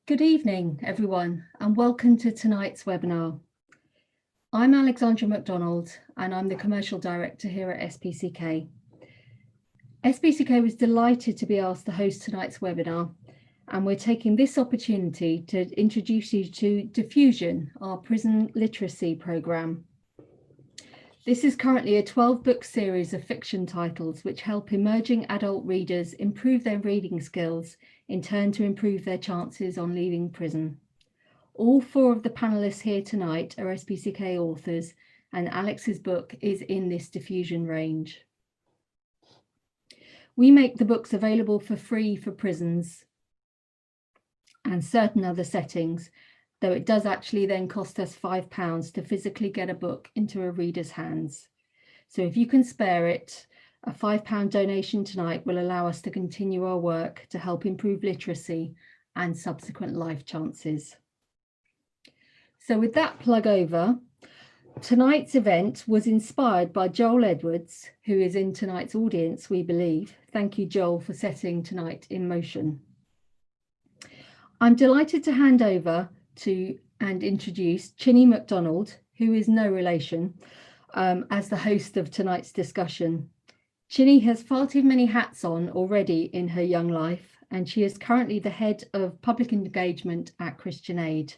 Good evening, everyone, and welcome to tonight's webinar. I'm Alex McDonald, and I'm the Commercial Director here at SPCK. SPCK was delighted to be asked to host tonight's webinar, and we're taking this opportunity to introduce you to Diffusion, our prison literacy programme. This is currently a 12-book series of fiction titles which help emerging adult readers improve their reading skills, in turn to improve their chances on leaving prison. All four of the panelists here tonight are SPCK authors, and Alex's book is in this Diffusion range. We make the books available for free for prisons and certain other settings, though it does actually then cost us £5 to physically get a book into a reader's hands. So if you can spare it, a £5 donation tonight will allow us to continue our work to help improve literacy and subsequent life chances. So with that plug over, tonight's event was inspired by Joel Edwards, who is in tonight's audience, we believe. Thank you, Joel, for setting tonight in motion. I'm delighted to hand over to and introduce Chinny McDonald, who is no relation, as the host of tonight's discussion. Chinny has far too many hats on already in her young life, and she is currently the head of public engagement at Christian Aid.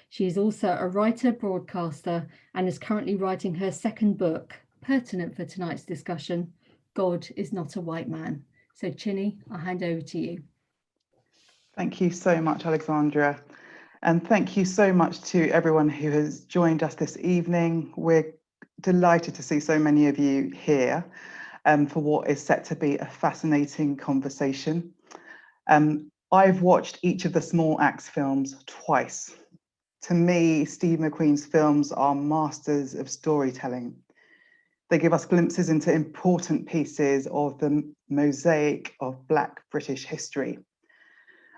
She is also a writer, broadcaster, and is currently writing her second book, pertinent for tonight's discussion, God is Not a White Man. So Chinny, I'll hand over to you. Thank you so much, Alexandra. And thank you so much to everyone who has joined us this evening. We're delighted to see so many of you here for what is set to be a fascinating conversation. I've watched each of the Small Axe films twice. To me, Steve McQueen's films are masters of storytelling. They give us glimpses into important pieces of the mosaic of Black British history.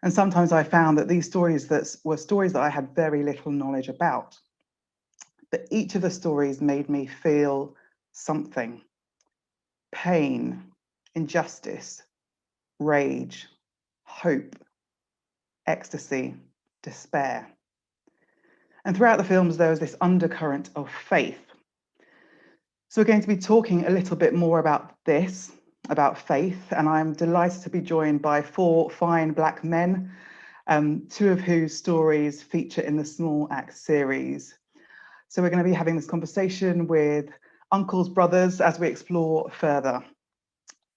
And sometimes I found that these stories were stories that I had very little knowledge about. But each of the stories made me feel something: pain, injustice, rage, hope, ecstasy, despair. And throughout the films, there was this undercurrent of faith. So we're going to be talking a little bit more about this, about faith, and I'm delighted to be joined by four fine Black men, two of whose stories feature in the Small Axe series. So we're going to be having this conversation with uncles, brothers, as we explore further.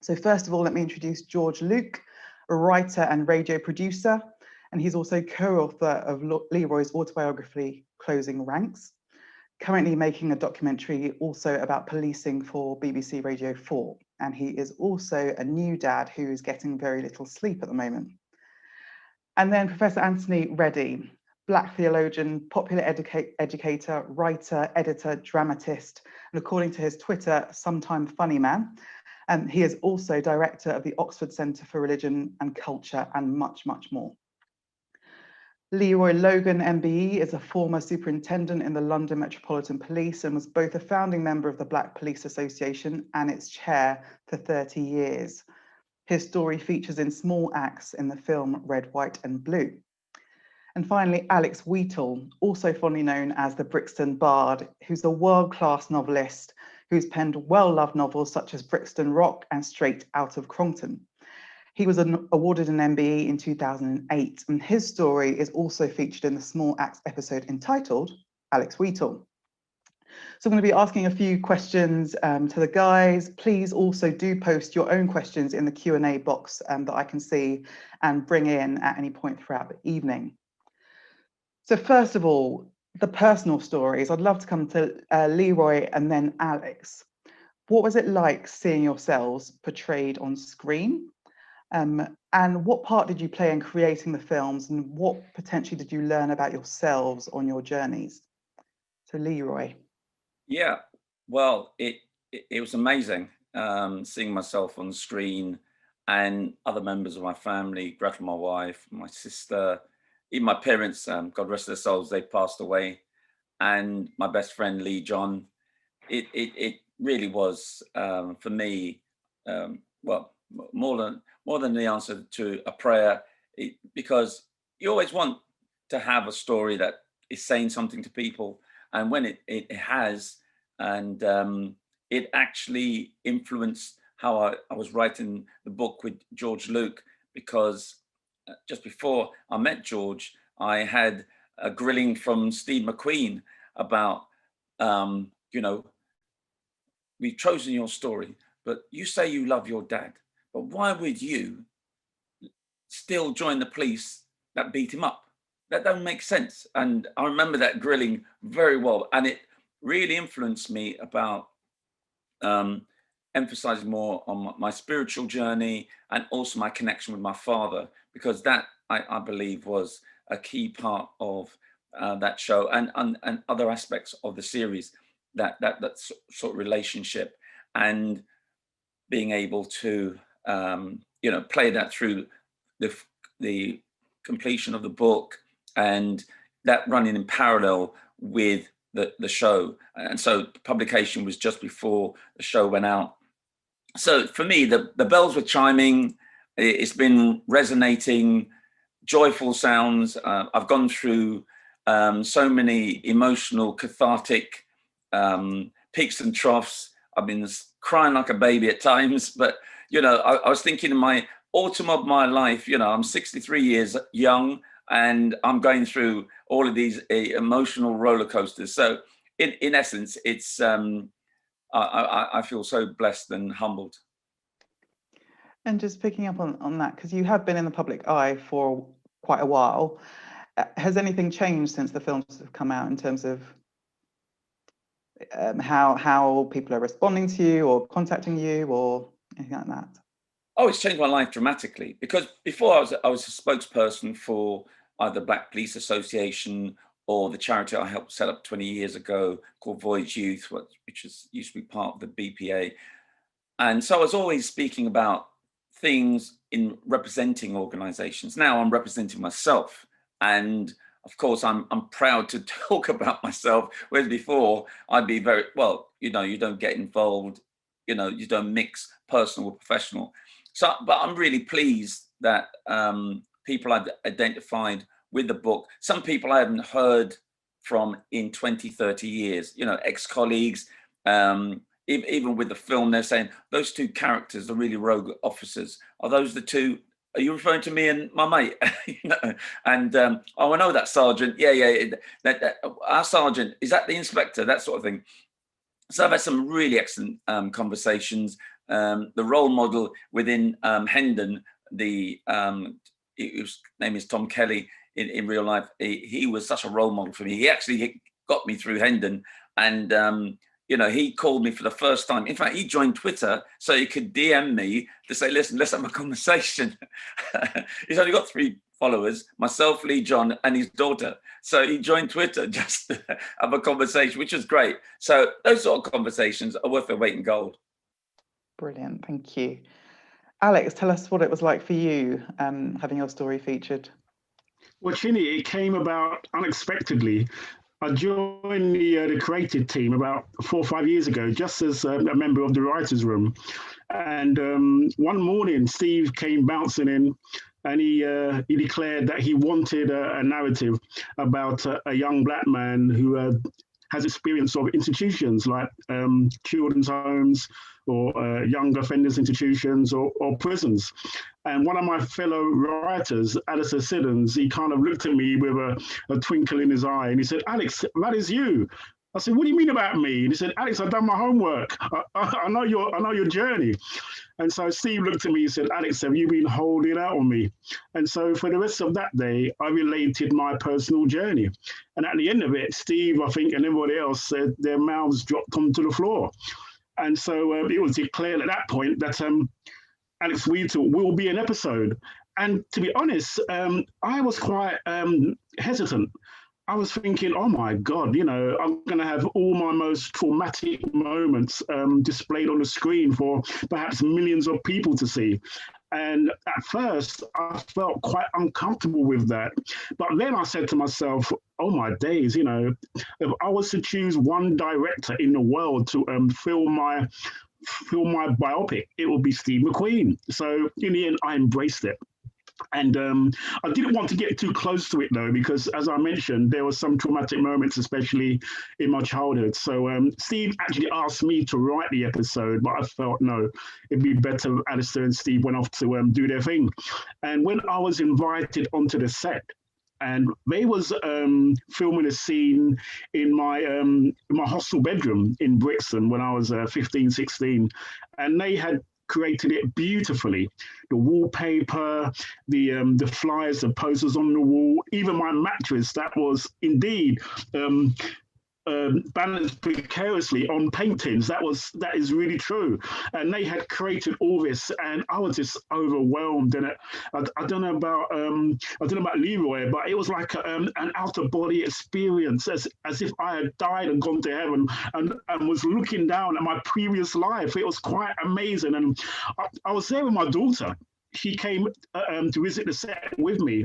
So first of all, let me introduce George Luke, a writer and radio producer, and he's also co-author of Leroy's autobiography, Closing Ranks, currently making a documentary also about policing for BBC Radio 4. And he is also a new dad who is getting very little sleep at the moment. And then Professor Anthony Reddie, Black theologian, popular educator, writer, editor, dramatist, and according to his Twitter, sometime funny man. And he is also director of the Oxford Centre for Religion and Culture, and much, much more. Leroy Logan Mbe is a former superintendent in the London Metropolitan Police and was both a founding member of the Black Police Association and its chair for 30 years. His story features in Small Axe in the film Red, White and Blue. And finally, Alex Wheatle, also fondly known as the Brixton Bard, who's a world-class novelist who's penned well-loved novels such as Brixton Rock and Straight Out of Crompton. He was awarded an MBE in 2008, and his story is also featured in the Small Axe episode entitled Alex Wheatle. So I'm going to be asking a few questions to the guys. Please also do post your own questions in the Q&A box that I can see and bring in at any point throughout the evening. So first of all, the personal stories. I'd love to come to Leroy and then Alex. What was it like seeing yourselves portrayed on screen? And what part did you play in creating the films, and what potentially did you learn about yourselves on your journeys? So Leroy. Yeah, well, it was amazing seeing myself on screen and other members of my family, Gretel, my wife, my sister, even my parents, God rest their souls, they passed away, and my best friend Lee John. It really was for me, well, more than the answer to a prayer, because you always want to have a story that is saying something to people. And when it has, and it actually influenced how I was writing the book with George Luke, because just before I met George, I had a grilling from Steve McQueen about, you know, we've chosen your story, but you say you love your dad, but why would you still join the police that beat him up? That don't make sense. And I remember that grilling very well. And it really influenced me about emphasizing more on my spiritual journey and also my connection with my father, because that I believe was a key part of that show and other aspects of the series, that sort of relationship, and being able to you know, play that through the completion of the book, and that running in parallel with the show. And so publication was just before the show went out. So for me, the bells were chiming. It's been resonating, joyful sounds. I've gone through so many emotional, cathartic peaks and troughs. I've been crying like a baby at times, but you know, I was thinking in my autumn of my life, you know, I'm 63 years young, and I'm going through all of these emotional roller coasters. So in essence, it's I feel so blessed and humbled. And just picking up on that, because you have been in the public eye for quite a while, has anything changed since the films have come out in terms of how people are responding to you or contacting you or anything like that? Oh, it's changed my life dramatically, because before I was a spokesperson for either Black Police Association or the charity I helped set up 20 years ago called Voyage Youth, which used to be part of the BPA. And so I was always speaking about things in representing organizations. Now I'm representing myself. And of course, I'm proud to talk about myself, whereas before I'd be very, well, you know, you don't get involved, you know, you don't mix personal with professional. So, but I'm really pleased that people I've identified with the book, some people I haven't heard from in 20, 30 years, you know, ex-colleagues, even with the film, they're saying those two characters are really rogue officers. Are those the two? Are you referring to me and my mate? You know? And oh, I know that sergeant. Yeah. Our sergeant, is that the inspector? That sort of thing. So I've had some really excellent conversations. The role model within Hendon, his name is Tom Kelly in real life. He was such a role model for me. He actually got me through Hendon, and you know, he called me for the first time. In fact, he joined Twitter so he could DM me to say, listen, let's have a conversation. He's only got 3 followers, myself, Lee John, and his daughter. So he joined Twitter just to have a conversation, which was great. So those sort of conversations are worth their weight in gold. Brilliant, thank you. Alex, tell us what it was like for you having your story featured. Well, Chinny, it came about unexpectedly. I joined the creative team about 4 or 5 years ago, just as a member of the writers' room. And one morning, Steve came bouncing in, and he declared that he wanted a narrative about a young Black man who has experience of institutions like children's homes or young offenders institutions or prisons. And one of my fellow writers, Alistair Siddons, he kind of looked at me with a twinkle in his eye, and he said, Alex, that is you. I said, what do you mean about me? And he said, Alex, I've done my homework. I know your journey. And so Steve looked at me and said, Alex, have you been holding out on me? And so for the rest of that day, I related my personal journey. And at the end of it, Steve, I think, and everybody else said their mouths dropped onto the floor. And so it was declared at that point that Alex Wheatle will be an episode. And to be honest, I was quite hesitant. I was thinking, oh my God, you know, I'm going to have all my most traumatic moments displayed on the screen for perhaps millions of people to see. And at first, I felt quite uncomfortable with that. But then I said to myself, oh my days, you know, if I was to choose one director in the world to film my biopic, it would be Steve McQueen. So in the end, I embraced it. And I didn't want to get too close to it though, because as I mentioned, there were some traumatic moments, especially in my childhood. So Steve actually asked me to write the episode, but I felt no, it'd be better Alistair and Steve went off to do their thing. And when I was invited onto the set, and they was filming a scene in my hostel bedroom in Brixton when I was 15, 16, and they had created it beautifully. The wallpaper, the flyers, the posters on the wall, even my mattress that was indeed balanced precariously on paintings. That is really true. And they had created all this, and I was just overwhelmed. And I don't know about Leroy, but it was like an out of body experience, as if I had died and gone to heaven, and was looking down at my previous life. It was quite amazing. And I was there with my daughter. She came to visit the set with me,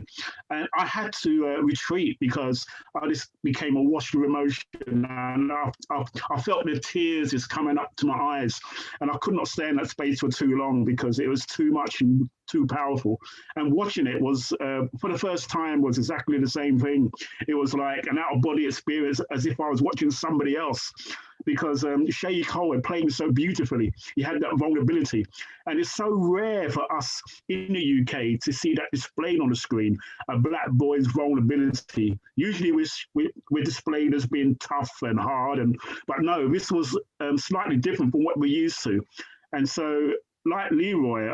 and I had to retreat because I just became awash with emotion, and I felt the tears just coming up to my eyes, and I could not stay in that space for too long because it was too much and too powerful. And watching it was, for the first time, was exactly the same thing. It was like an out-of-body experience, as if I was watching somebody else, because Shay Cole had played so beautifully. He had that vulnerability. And it's so rare for us in the UK to see that displayed on the screen, a black boy's vulnerability. Usually we're displayed as being tough and hard, but no, this was slightly different from what we're used to. And so, like Leroy,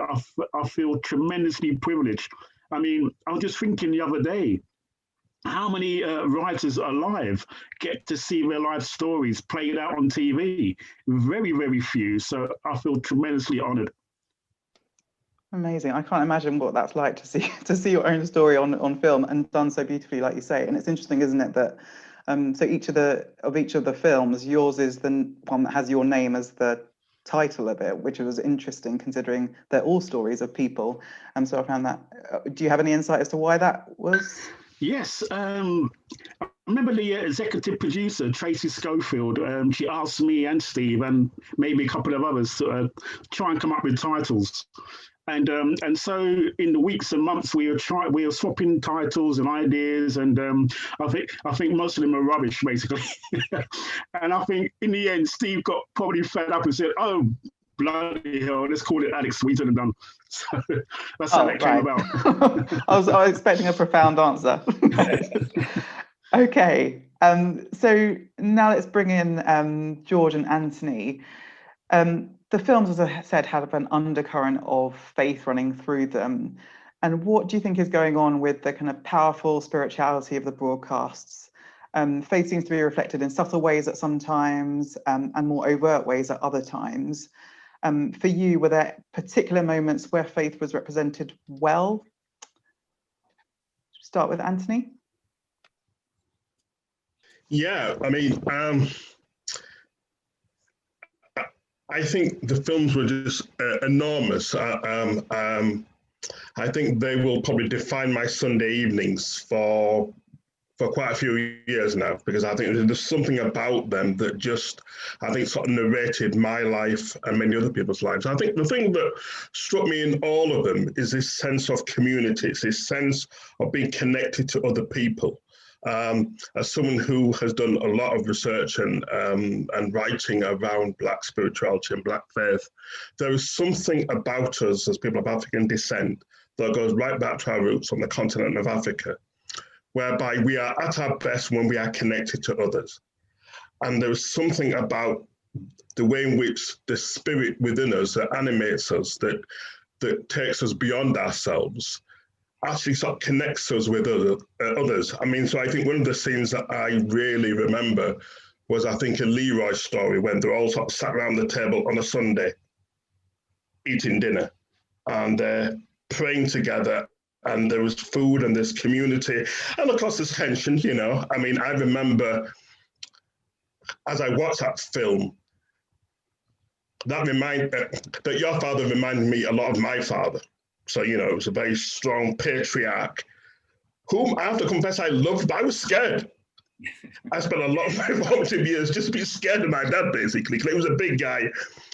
I feel tremendously privileged. I mean, I was just thinking the other day, how many writers alive get to see their life stories played out on TV? Very, very few. So I feel tremendously honoured. Amazing. I can't imagine what that's like to see your own story on film and done so beautifully, like you say. And it's interesting, isn't it, that so each of the films, yours is the one that has your name as the title of it, which was interesting considering they're all stories of people. And so I found that. Do you have any insight as to why that was? Yes. I remember the executive producer, Tracy Schofield, she asked me and Steve and maybe a couple of others to try and come up with titles. And so in the weeks and months we were swapping titles and ideas, and I think most of them are rubbish basically. And I think in the end Steve got probably fed up and said, "Oh, bloody hell, let's call it Alex Wheatle and done." So that's how that came about. I was expecting a profound answer. Okay, so now let's bring in George and Anthony. The films, as I said, have an undercurrent of faith running through them. And what do you think is going on with the kind of powerful spirituality of the broadcasts? Faith seems to be reflected in subtle ways at some times, and more overt ways at other times. For you, were there particular moments where faith was represented well? Start with Anthony. Yeah, I mean, I think the films were just enormous. I think they will probably define my Sunday evenings for quite a few years now, because I think there's something about them that just, I think, sort of narrated my life and many other people's lives. I think the thing that struck me in all of them is this sense of community, it's this sense of being connected to other people. As someone who has done a lot of research and writing around Black spirituality and Black faith, there is something about us as people of African descent that goes right back to our roots on the continent of Africa, whereby we are at our best when we are connected to others. And there is something about the way in which the spirit within us that animates us, that takes us beyond ourselves, actually sort of connects us with others. I mean, so I think one of the scenes that I really remember was, I think, a Leroy story when they're all sort of sat around the table on a Sunday, eating dinner, and praying together, and there was food and there's community, and of course there's tension, you know. I mean, I remember as I watched that film, that your father reminded me a lot of my father. So, you know, it was a very strong patriarch, whom I have to confess I loved, but I was scared. I spent a lot of my formative years just being scared of my dad, basically, because he was a big guy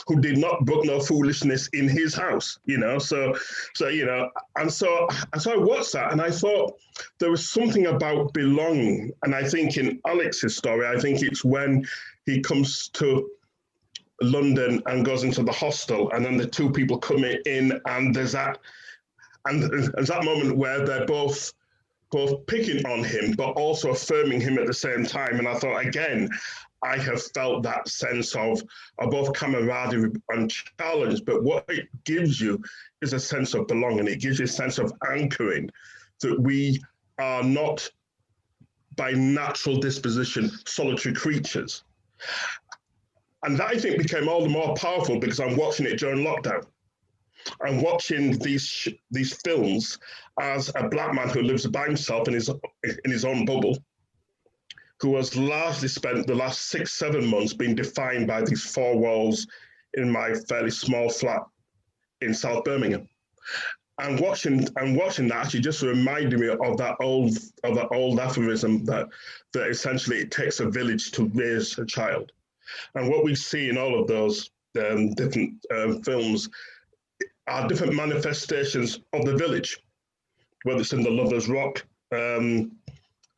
who did not brook no foolishness in his house, you know. So you know, and so I watched that, and I thought there was something about belonging. And I think in Alex's story, I think it's when he comes to London and goes into the hostel, and then the two people come in, and there's that moment where they're both picking on him, but also affirming him at the same time. And I thought, again, I have felt that sense of both camaraderie and challenge, but what it gives you is a sense of belonging. It gives you a sense of anchoring, that we are not by natural disposition solitary creatures. And that, I think, became all the more powerful because I'm watching it during lockdown. I'm watching these films as a black man who lives by himself in his own bubble, who has largely spent the last 6-7 months being defined by these four walls in my fairly small flat in South Birmingham. And watching that actually just reminded me of that old aphorism that essentially it takes a village to raise a child. And what we see in all of those different films are different manifestations of the village, whether it's in the Lovers Rock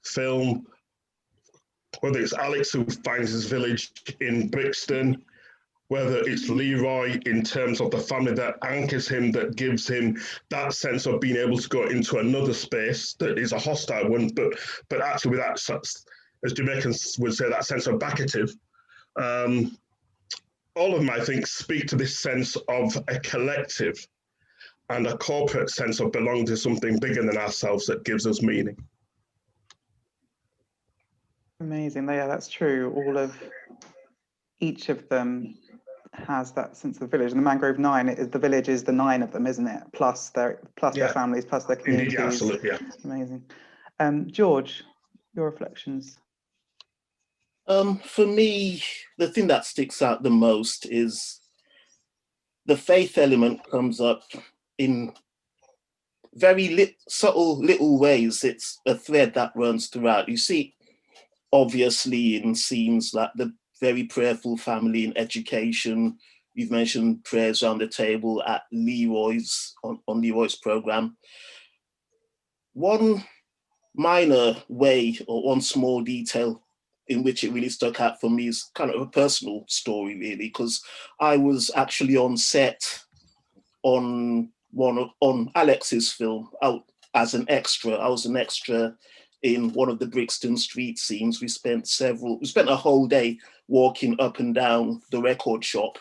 film, whether it's Alex who finds his village in Brixton, whether it's Leroy in terms of the family that anchors him, that gives him that sense of being able to go into another space that is a hostile one, but actually with that, as Jamaicans would say, that sense of backative. All of them, I think, speak to this sense of a collective and a corporate sense of belonging to something bigger than ourselves that gives us meaning. Amazing. Yeah, that's true. Each of them has that sense of village. And the Mangrove Nine, the village is the 9 of them, isn't it? Plus their families, plus their communities. Indeed, yeah, absolutely, yeah. Amazing. George, your reflections. For me, the thing that sticks out the most is the faith element comes up in very subtle little ways. It's a thread that runs throughout. You see, obviously, in scenes like the very prayerful family in education. You've mentioned prayers around the table at Leroy's, on Leroy's program. One minor way or one small detail in which it really stuck out for me is kind of a personal story, really, because I was actually on set on Alex's film out as an extra. I was an extra in one of the Brixton street scenes. We spent a whole day walking up and down the record shop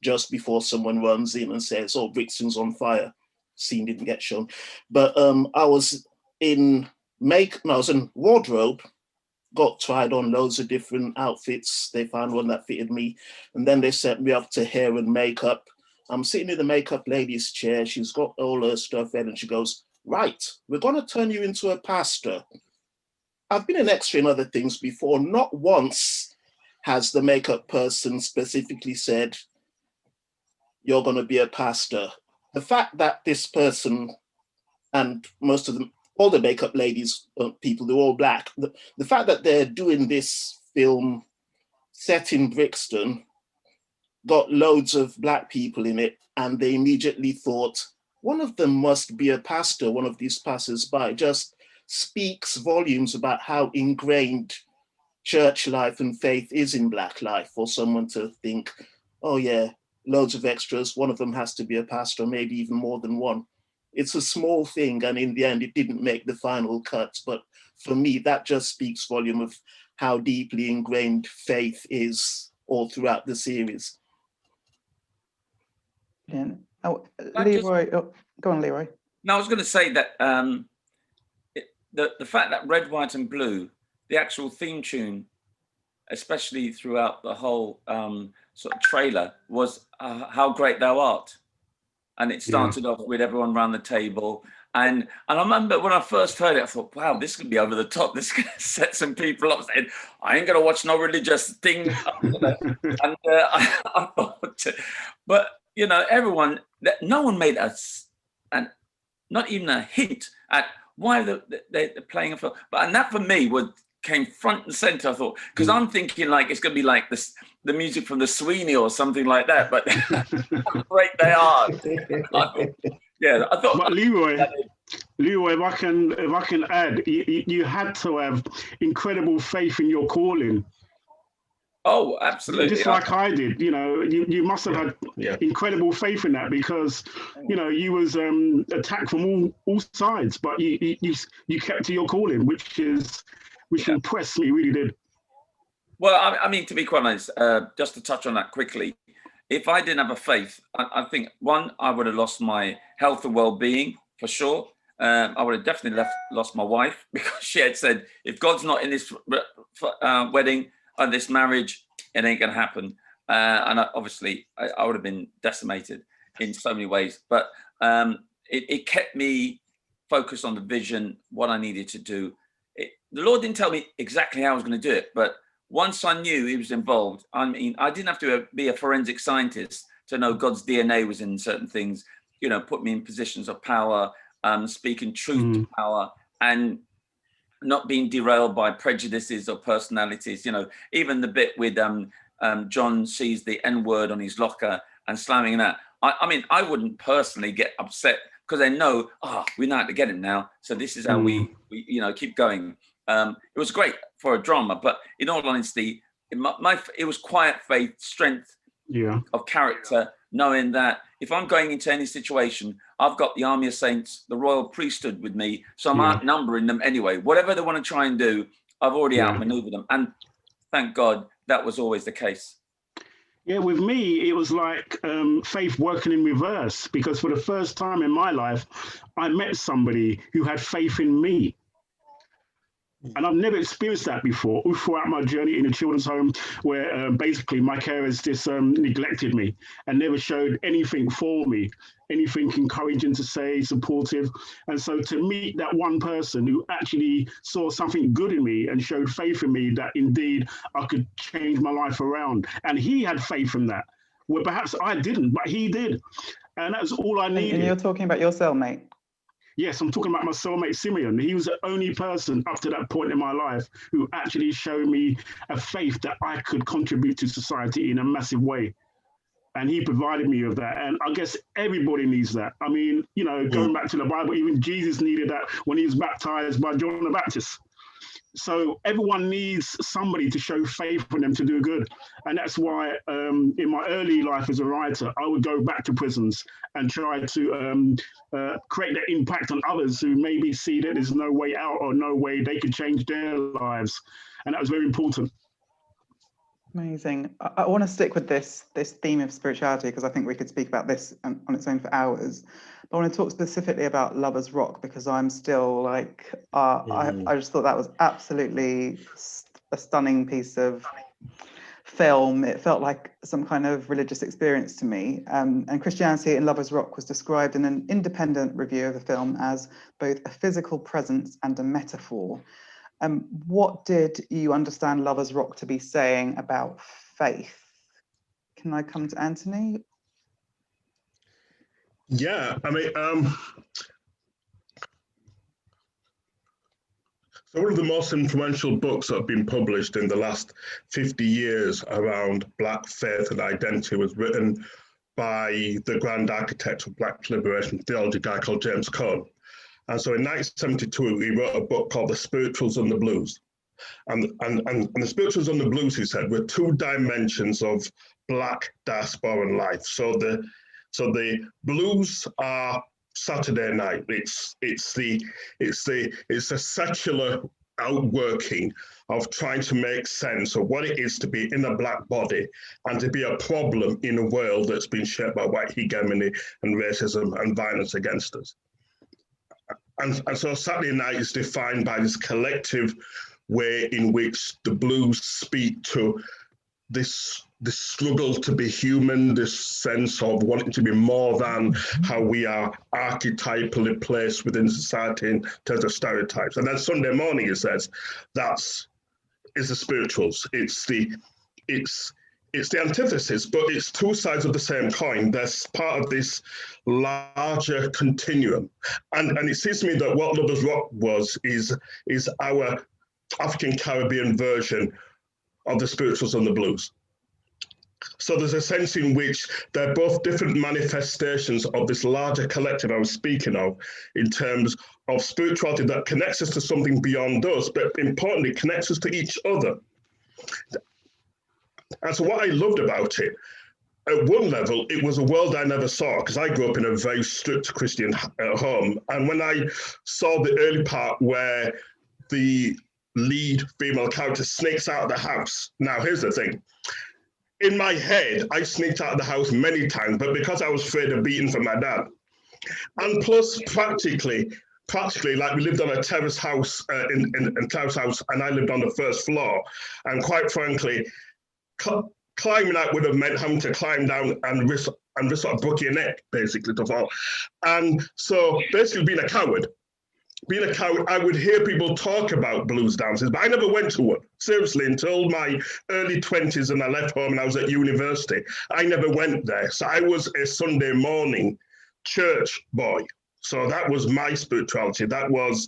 just before someone runs in and says, "Oh, Brixton's on fire." Scene didn't get shown, but I was in wardrobe, got tried on loads of different outfits. They found one that fitted me, and then they sent me up to hair and makeup. I'm sitting in the makeup lady's chair. She's got all her stuff in, and she goes, "Right, we're going to turn you into a pastor." I've been an extra in other things before. Not once has the makeup person specifically said, "You're going to be a pastor." The fact that this person, and most of them, all the makeup ladies, people, they're all black. The fact that they're doing this film set in Brixton, got loads of black people in it, and they immediately thought, one of them must be a pastor, one of these passers-by, just speaks volumes about how ingrained church life and faith is in black life, for someone to think, oh yeah, loads of extras, one of them has to be a pastor, maybe even more than one. It's a small thing, and in the end, it didn't make the final cut. But for me, that just speaks volume of how deeply ingrained faith is all throughout the series. Yeah. Oh, Leroy, go on, Leroy. No, I was going to say that the fact that Red, White and Blue, the actual theme tune, especially throughout the whole sort of trailer, was How Great Thou Art. And it started off with everyone around the table. And I remember when I first heard it, I thought, wow, this could be over the top. This could set some people up saying, I ain't going to watch no religious thing. And I thought, but, you know, no one made us, and not even a hint at why they're playing a film. And that for me would came front and center. I thought, because I'm thinking like it's going to be like this, the music from the Sweeney or something like that. But how great they are! I thought. But Leroy, if I can add, you had to have incredible faith in your calling. Oh, absolutely! Just like I did, you must have had incredible faith in that, because you was attacked from all sides, but you kept to your calling, which impressed me, really did. Well, I mean, to be quite honest, just to touch on that quickly, if I didn't have a faith, I think one, I would have lost my health and well-being for sure. I would have definitely lost my wife, because she had said, if God's not in this wedding and this marriage, it ain't going to happen. And obviously, I would have been decimated in so many ways. But it kept me focused on the vision, what I needed to do. The Lord didn't tell me exactly how I was going to do it, but once I knew he was involved, I mean, I didn't have to be a forensic scientist to know God's DNA was in certain things, put me in positions of power, speaking truth to power, and not being derailed by prejudices or personalities. Even the bit with John sees the N-word on his locker and slamming that. I mean, I wouldn't personally get upset, because they know, we know how to get him now. So this is how we keep going. It was great for a drama, but in all honesty, it was quiet faith, strength of character, knowing that if I'm going into any situation, I've got the army of saints, the royal priesthood with me, so I'm outnumbering them anyway. Whatever they want to try and do, I've already outmaneuvered them, and thank God that was always the case. Yeah, with me, it was like faith working in reverse, because for the first time in my life, I met somebody who had faith in me. And I've never experienced that before throughout my journey in a children's home, where basically my carers just neglected me and never showed anything for me, anything encouraging to say, supportive. And so to meet that one person who actually saw something good in me and showed faith in me that indeed I could change my life around. And he had faith in that, where perhaps I didn't, but he did. And that's all I needed. And you're talking about your cellmate? Yes, I'm talking about my soulmate, Simeon. He was the only person up to that point in my life who actually showed me a faith that I could contribute to society in a massive way. And he provided me with that. And I guess everybody needs that. I mean, going back to the Bible, even Jesus needed that when he was baptized by John the Baptist. So everyone needs somebody to show faith in them to do good. And that's why in my early life as a writer, I would go back to prisons and try to create that impact on others who maybe see that there's no way out or no way they could change their lives. And that was very important. Amazing. I want to stick with this theme of spirituality, because I think we could speak about this on its own for hours. But I want to talk specifically about Lovers Rock, because I'm still like, I just thought that was absolutely a stunning piece of film. It felt like some kind of religious experience to me. And Christianity in Lovers Rock was described in an independent review of the film as both a physical presence and a metaphor. What did you understand Lovers Rock to be saying about faith? Can I come to Anthony? Yeah, I mean, so one of the most influential books that have been published in the last 50 years around Black faith and identity was written by the grand architect of Black liberation theology, a guy called James Cone. And so in 1972, he wrote a book called The Spirituals and the Blues. And the Spirituals and the Blues, he said, were two dimensions of Black diasporan life. So the blues are Saturday night. It's a secular outworking of trying to make sense of what it is to be in a Black body and to be a problem in a world that's been shaped by white hegemony and racism and violence against us. And so Saturday night is defined by this collective way in which the blues speak to this struggle to be human, this sense of wanting to be more than how we are archetypally placed within society in terms of stereotypes. And then Sunday morning, he says, is the spirituals. It's the antithesis, but it's two sides of the same coin. That's part of this larger continuum. And it seems to me that what Lovers Rock is our African Caribbean version of the spirituals and the blues. So there's a sense in which they're both different manifestations of this larger collective I was speaking of, in terms of spirituality that connects us to something beyond us, but importantly connects us to each other. And so what I loved about it, at one level, it was a world I never saw, because I grew up in a very strict Christian home. And when I saw the early part where the lead female character sneaks out of the house, now here's the thing. In my head, I sneaked out of the house many times, but because I was afraid of beating from my dad. And plus, practically, like we lived on a terrace house in Klaus' house, and I lived on the first floor. And quite frankly, climbing out would have meant having to climb down and risk sort of broke your neck, basically, to fall. And so basically being a coward, I would hear people talk about blues dances, but I never went to one, seriously, until my early 20s, and I left home and I was at university. I never went there. So I was a Sunday morning church boy. So that was my spirituality. That was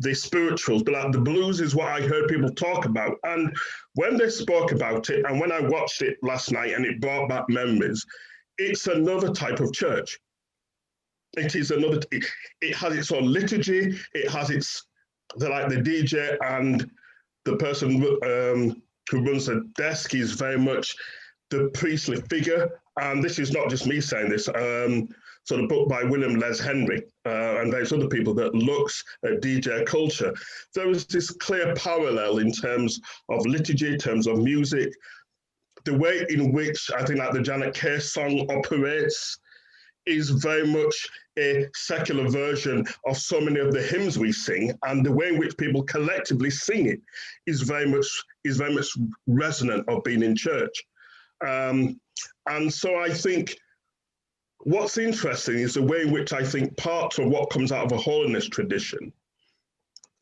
the spirituals, but like the blues is what I heard people talk about. And when they spoke about it, and when I watched it last night and it brought back memories, it's another type of church. It is another, it has its own liturgy, it has its, like the DJ and the person who runs the desk is very much the priestly figure. And this is not just me saying this, so the book by William Les Henry and various other people that looks at DJ culture. There is this clear parallel in terms of liturgy, in terms of music, the way in which I think like the Janet Kay song operates is very much a secular version of so many of the hymns we sing, and the way in which people collectively sing it is very much resonant of being in church. And so I think what's interesting is the way in which I think part of what comes out of a holiness tradition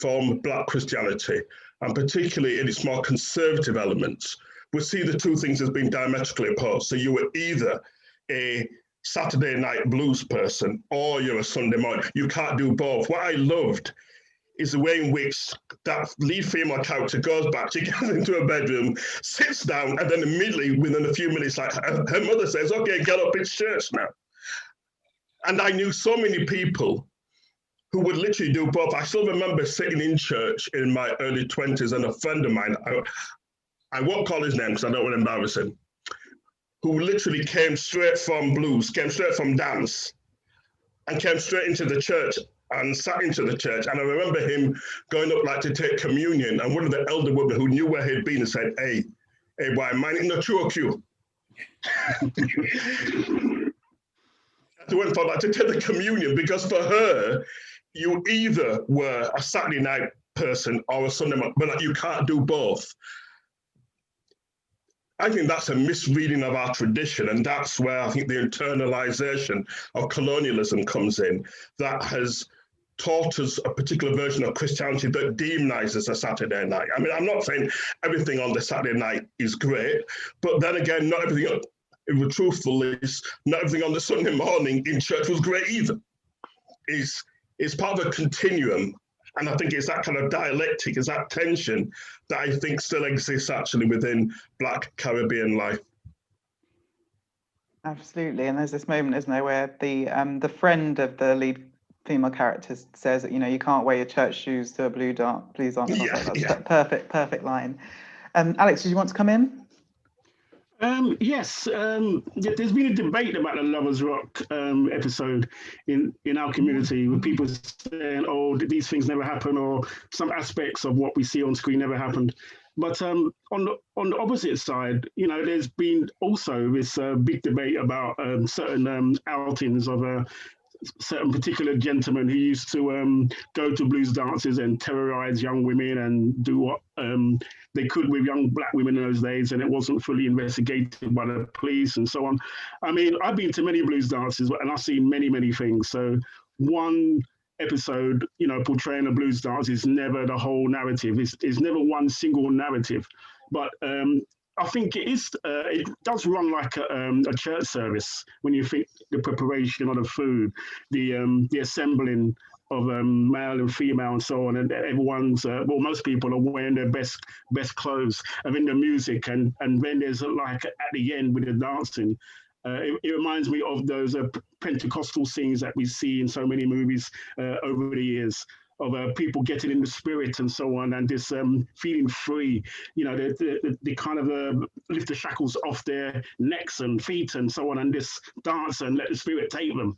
from Black Christianity, and particularly in its more conservative elements, we see the two things as being diametrically opposed. So you were either a Saturday night blues person or you're a Sunday morning. You can't do both. What I loved is the way in which that lead female character goes back, she gets into her bedroom, sits down, and then immediately within a few minutes, like her mother says, okay, get up, it's church now. And I knew so many people who would literally do both. I still remember sitting in church in my early 20s, and a friend of mine, I won't call his name because I don't want to embarrass him, who literally came straight from blues, came straight from dance, and came straight into the church and sat into the church. And I remember him going up like to take communion, and one of the elder women who knew where he'd been and said, hey boy, mine in the true queue. I went for that to take the communion, because for her, you either were a Saturday night person or a Sunday morning, but you can't do both. I think that's a misreading of our tradition, and that's where I think the internalization of colonialism comes in, that has taught us a particular version of Christianity that demonizes a Saturday night. I mean, I'm not saying everything on the Saturday night is great, but then again, not everything, if we're truthful, is not everything on the Sunday morning in church was great either. It's part of a continuum. And I think it's that kind of dialectic, it's that tension that I think still exists actually within Black Caribbean life. Absolutely, and there's this moment, isn't there, where the friend of the lead female character says that, you know, you can't wear your church shoes to a blues dance. That's perfect line. Alex, did you want to come in? Yes, there's been a debate about the Lovers Rock episode in our community, with people saying, oh, these things never happen, or some aspects of what we see on screen never happened. But on the opposite side, you know, there's been also this big debate about certain outings of certain particular gentlemen who used to go to blues dances and terrorize young women and do what they could with young Black women in those days, and it wasn't fully investigated by the police and so on. I mean, I've been to many blues dances and I've seen many things. So one episode, you know, portraying a blues dance is never the whole narrative. It's never one single narrative. But I think it does run like a church service when you think the preparation of the food, the assembling male and female and so on, and everyone's well, most people are wearing their best clothes, and then the music, and then there's like at the end with the dancing. It reminds me of those Pentecostal scenes that we see in so many movies over the years, of people getting in the spirit and so on, and this feeling free. You know, they kind of lift the shackles off their necks and feet and so on, and just dance and let the spirit take them.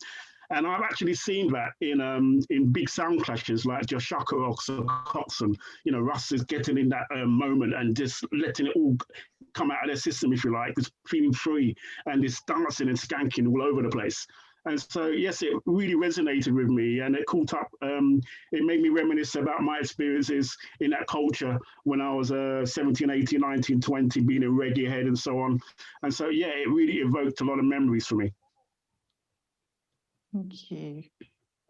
And I've actually seen that in big sound clashes like Joshaka or Coxon. You know, Russ is getting in that moment and just letting it all come out of their system, if you like, just feeling free and just dancing and skanking all over the place. And so, yes, it really resonated with me, and it caught up. It made me reminisce about my experiences in that culture when I was 17, 18, 19, 20, being a reggae head and so on. And so, yeah, it really evoked a lot of memories for me. Thank you.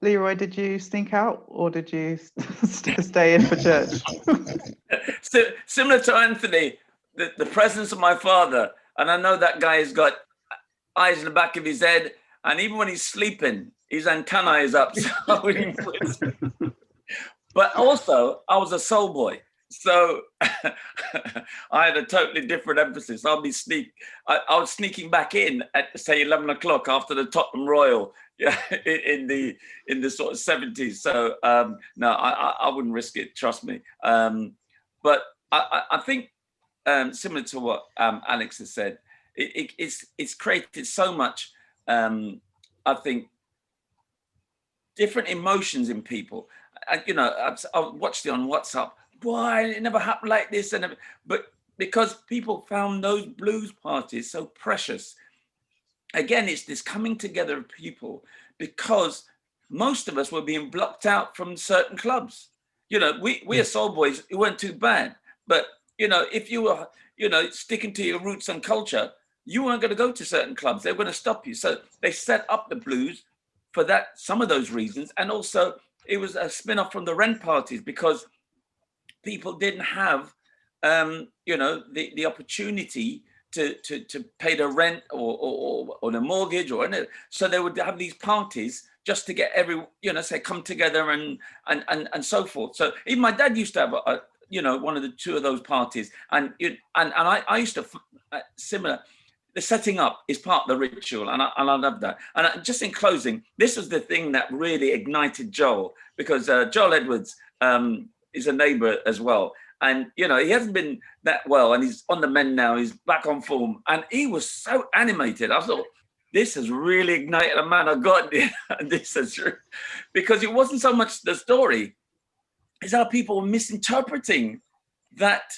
Leroy, did you sneak out or did you stay in for church? So, similar to Anthony, the presence of my father, and I know that guy has got eyes in the back of his head, and even when he's sleeping, his antenna is up. But also, I was a soul boy, so I had a totally different emphasis. I was sneaking back in at, say, 11 o'clock after the Tottenham Royal, yeah, in the sort of 70s. So no, I wouldn't risk it. Trust me. But I think similar to what Alex has said, it's created so much. I think different emotions in people. You know, I watched it on WhatsApp. Why it never happened like this? But because people found those blues parties so precious. Again, it's this coming together of people, because most of us were being blocked out from certain clubs. You know, we as soul boys, it weren't too bad. But, you know, if you were, you know, sticking to your roots and culture, you weren't going to go to certain clubs. They were going to stop you. So they set up the blues for that, some of those reasons. And also it was a spin-off from the rent parties, because people didn't have, you know, the opportunity to pay the rent or the mortgage or anything. So they would have these parties just to get you know, say, come together and so forth. So even my dad used to have you know, one of the two of those parties, and I used to similar. The setting up is part of the ritual, and I love that. And just in closing, this was the thing that really ignited Joel, because Joel Edwards is a neighbour as well. And, you know, he hasn't been that well, and he's on the mend now. He's back on form. And he was so animated. I thought, this has really ignited a man of God. And this is because it wasn't so much the story, it's how people were misinterpreting that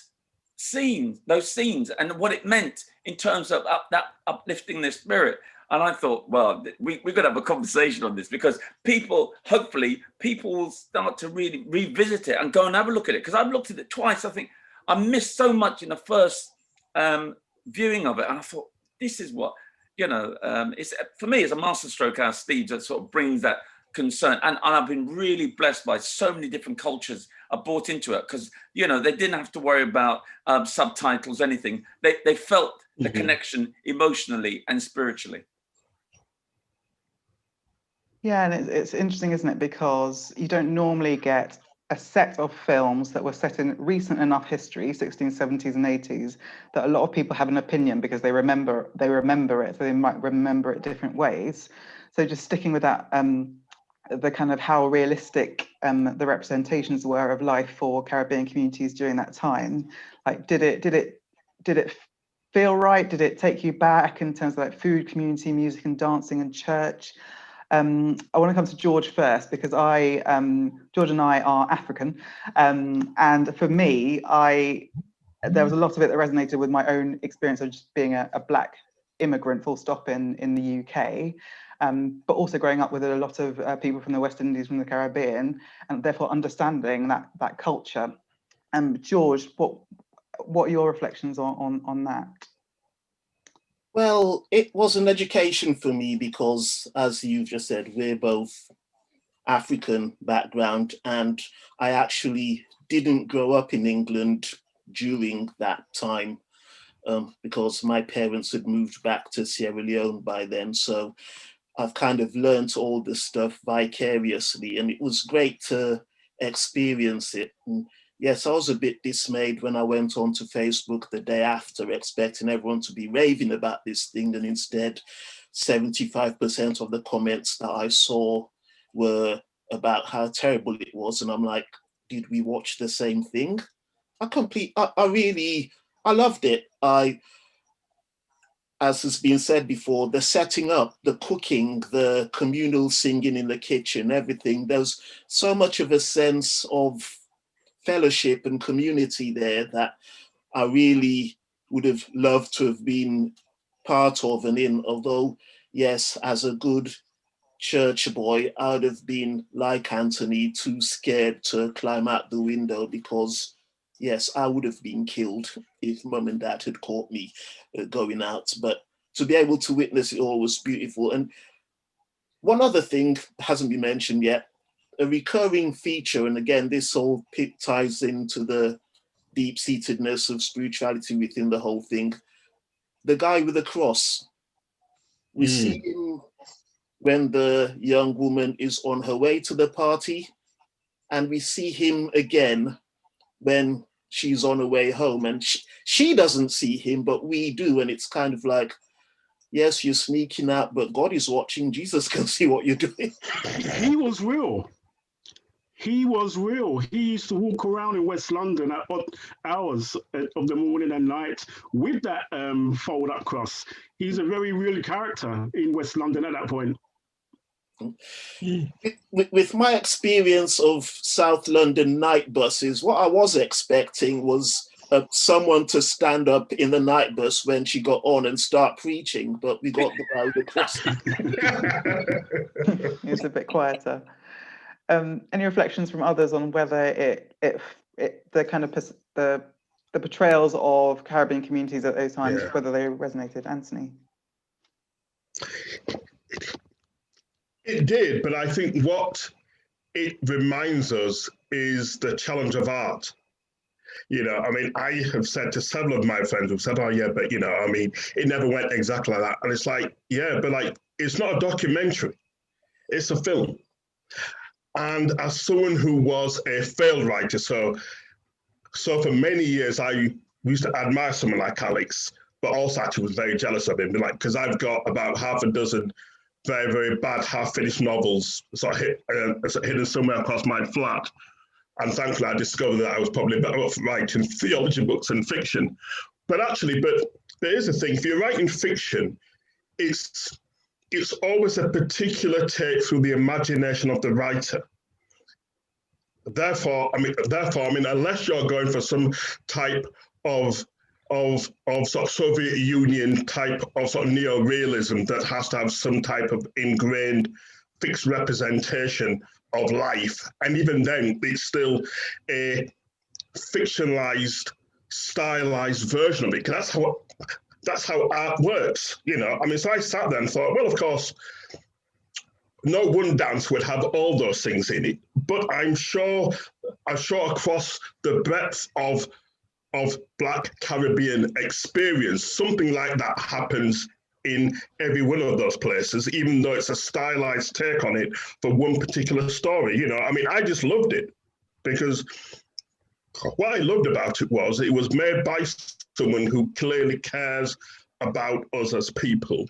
scene, those scenes, and what it meant in terms of that uplifting their spirit. And I thought, well, we've got to have a conversation on this, because hopefully people will start to really revisit it and go and have a look at it. Because I've looked at it twice. I think I missed so much in the first viewing of it. And I thought, this is what, you know, it's, for me, it's a masterstroke out of Steve that sort of brings that concern. And I've been really blessed by so many different cultures are brought into it, because, you know, they didn't have to worry about subtitles, anything. They felt the connection emotionally and spiritually. Yeah, and it's interesting, isn't it? Because you don't normally get a set of films that were set in recent enough history, 1600s, 70s and 80s, that a lot of people have an opinion because they remember it, so they might remember it different ways. So just sticking with that, the kind of how realistic the representations were of life for Caribbean communities during that time. Like, did it feel right? Did it take you back in terms of like food, community, music and dancing and church? I want to come to George first, because George and I are African, and for me, there was a lot of it that resonated with my own experience of just being a Black immigrant, full stop, in the UK, but also growing up with a lot of people from the West Indies, from the Caribbean, and therefore understanding that culture. George, what are your reflections on that? Well, it was an education for me because, as you've just said, we're both African background, and I actually didn't grow up in England during that time because my parents had moved back to Sierra Leone by then. So I've kind of learnt all this stuff vicariously, and it was great to experience it. And yes, I was a bit dismayed when I went onto Facebook the day after, expecting everyone to be raving about this thing, and instead 75% of the comments that I saw were about how terrible it was. And I'm like, did we watch the same thing? I loved it. As has been said before, the setting up, the cooking, the communal singing in the kitchen, everything, there's so much of a sense of fellowship and community there that I really would have loved to have been part of and in, although, yes, as a good church boy, I would have been, like Anthony, too scared to climb out the window because, yes, I would have been killed if mum and dad had caught me going out. But to be able to witness it all was beautiful. And one other thing hasn't been mentioned yet, a recurring feature, and again, this all ties into the deep-seatedness of spirituality within the whole thing, the guy with the cross. We see him when the young woman is on her way to the party, and we see him again when she's on her way home, and she doesn't see him, but we do. And it's kind of like, yes, you're sneaking out, but God is watching. Jesus can see what you're doing. He was real. He was real. He used to walk around in West London at odd hours of the morning and night with that fold-up cross. He's a very real character in West London at that point. With my experience of South London night buses, what I was expecting was someone to stand up in the night bus when she got on and start preaching, but we got the guy with the cross. It's a bit quieter. Any reflections from others on whether the kind of the portrayals of Caribbean communities at those times, whether they resonated? Anthony? It did, but I think what it reminds us is the challenge of art. You know, I mean, I have said to several of my friends who've said, oh yeah, but you know, I mean, it never went exactly like that. And it's like, yeah, but like, it's not a documentary, it's a film. And as someone who was a failed writer, so for many years, I used to admire someone like Alex, but also actually was very jealous of him, like, because I've got about half a dozen very, very bad half-finished novels sort of hidden somewhere across my flat. And thankfully, I discovered that I was probably better off writing theology books and fiction. But there is a thing, if you're writing fiction, it's always a particular take through the imagination of the writer. Therefore, I mean, unless you're going for some type of sort of Soviet Union type of sort of neo-realism that has to have some type of ingrained fixed representation of life, and even then, it's still a fictionalized, stylized version of it. Because that's how art works, you know. I mean, so I sat there and thought, well, of course, no one dance would have all those things in it, but I'm sure across the breadth of Black Caribbean experience, something like that happens in every one of those places, even though it's a stylized take on it for one particular story. You know, I mean, I just loved it because what I loved about it was made by someone who clearly cares about us as people.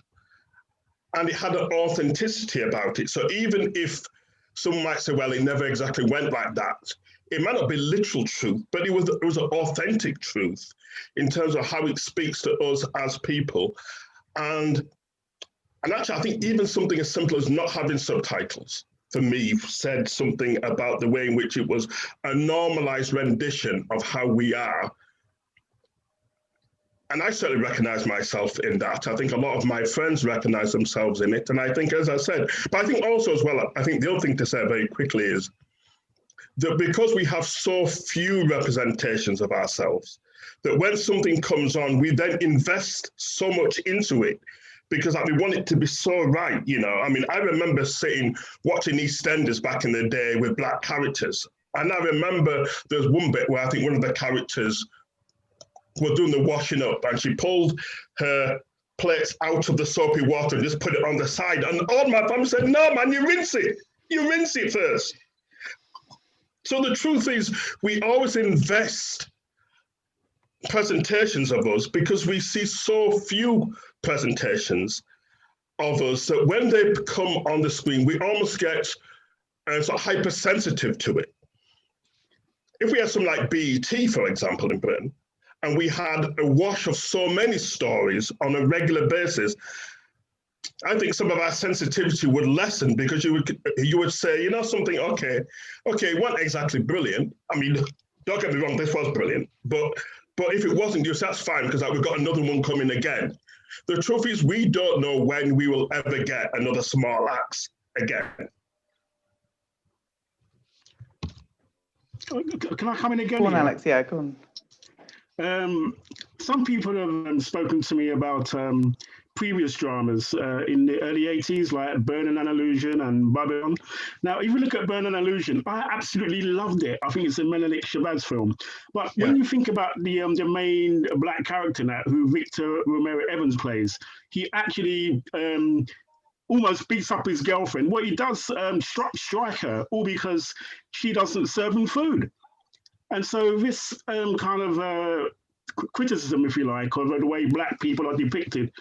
And it had an authenticity about it. So even if someone might say, well, it never exactly went like that, it might not be literal truth, but it was an authentic truth in terms of how it speaks to us as people. And actually, I think even something as simple as not having subtitles, for me, said something about the way in which it was a normalized rendition of how we are. And I certainly recognize myself in that. I think a lot of my friends recognize themselves in it. And I think, as I said, but I think also as well, I think the other thing to say very quickly is that because we have so few representations of ourselves, that when something comes on, we then invest so much into it because we want it to be so right, you know. I mean, I remember watching EastEnders back in the day with Black characters. And I remember there's one bit where I think one of the characters was doing the washing up and she pulled her plates out of the soapy water and just put it on the side. And all my family said, no, man, you rinse it. You rinse it first. So the truth is, we always invest presentations of us because we see so few presentations of us that when they come on the screen, we almost get sort of hypersensitive to it. If we had something like BET, for example, in Britain, and we had a wash of so many stories on a regular basis, I think some of our sensitivity would lessen because you would say, you know, something, okay, it wasn't exactly brilliant. I mean, don't get me wrong, this was brilliant, but if it wasn't, just that's fine because we've got another one coming again. The truth is, we don't know when we will ever get another Small Axe again. Can I come in again? Go on, Alex. Yeah, go on. Some people have spoken to me about previous dramas in the early 80s, like Burn and an Illusion and Babylon. Now, if you look at Burn and an Illusion, I absolutely loved it. I think it's a Menelik Shabazz film. But when you think about the main black character now, who Victor Romero Evans plays, he actually almost beats up his girlfriend. Well, he does strike her, all because she doesn't serve him food. And so this kind of criticism, if you like, of the way black people are depicted,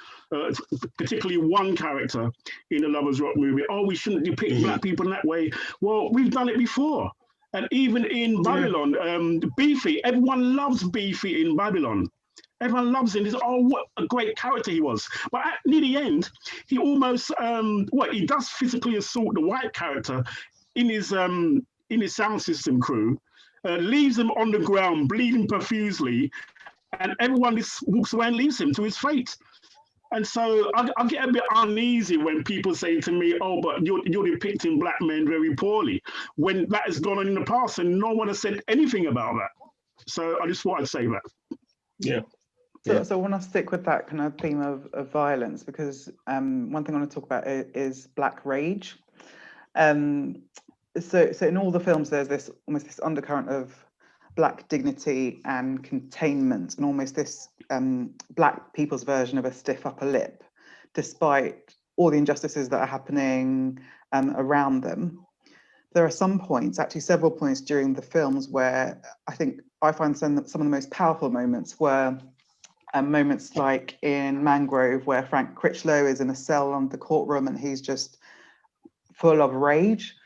particularly one character in the Lovers Rock movie, we shouldn't depict black people in that way. Well, we've done it before. And even in Babylon, Beefy, everyone loves Beefy in Babylon. Everyone loves him. What a great character he was. But near the end, he almost, he does physically assault the white character in his sound system crew, leaves him on the ground, bleeding profusely, and everyone just walks away and leaves him to his fate. And so I get a bit uneasy when people say to me, but you're depicting black men very poorly, when that has gone on in the past and no one has said anything about that. So I just thought I'd say that. Yeah. So I want to stick with that kind of theme of violence, because one thing I want to talk about is black rage. So in all the films, there's almost this undercurrent of black dignity and containment, and almost this black people's version of a stiff upper lip, despite all the injustices that are happening around them. There are some points, actually several points during the films, where I think I find some of the most powerful moments were moments like in Mangrove, where Frank Critchlow is in a cell on the courtroom and he's just full of rage.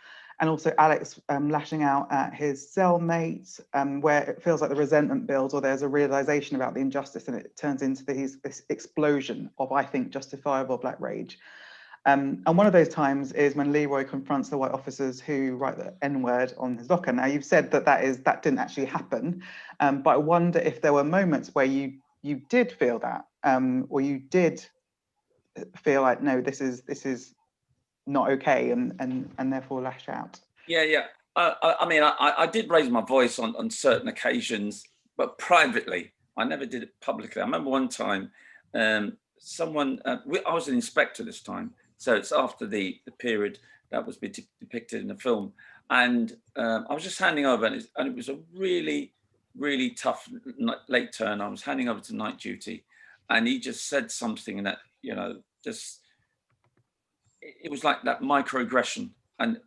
And also Alex lashing out at his cellmate, where it feels like the resentment builds, or there's a realization about the injustice, and it turns into this explosion of, I think, justifiable black rage. And one of those times is when Leroy confronts the white officers who write the N-word on his locker. Now, you've said that didn't actually happen, but I wonder if there were moments where you did feel that, or you did feel like, no, this is not okay, and therefore lash out. Yeah. I mean, I did raise my voice on certain occasions, but privately. I never did it publicly. I remember one time, I was an inspector this time, so it's after the period that was depicted in the film, and I was just handing over, and it was a really, really tough late turn. I was handing over to night duty, and he just said something that, it was like that microaggression, and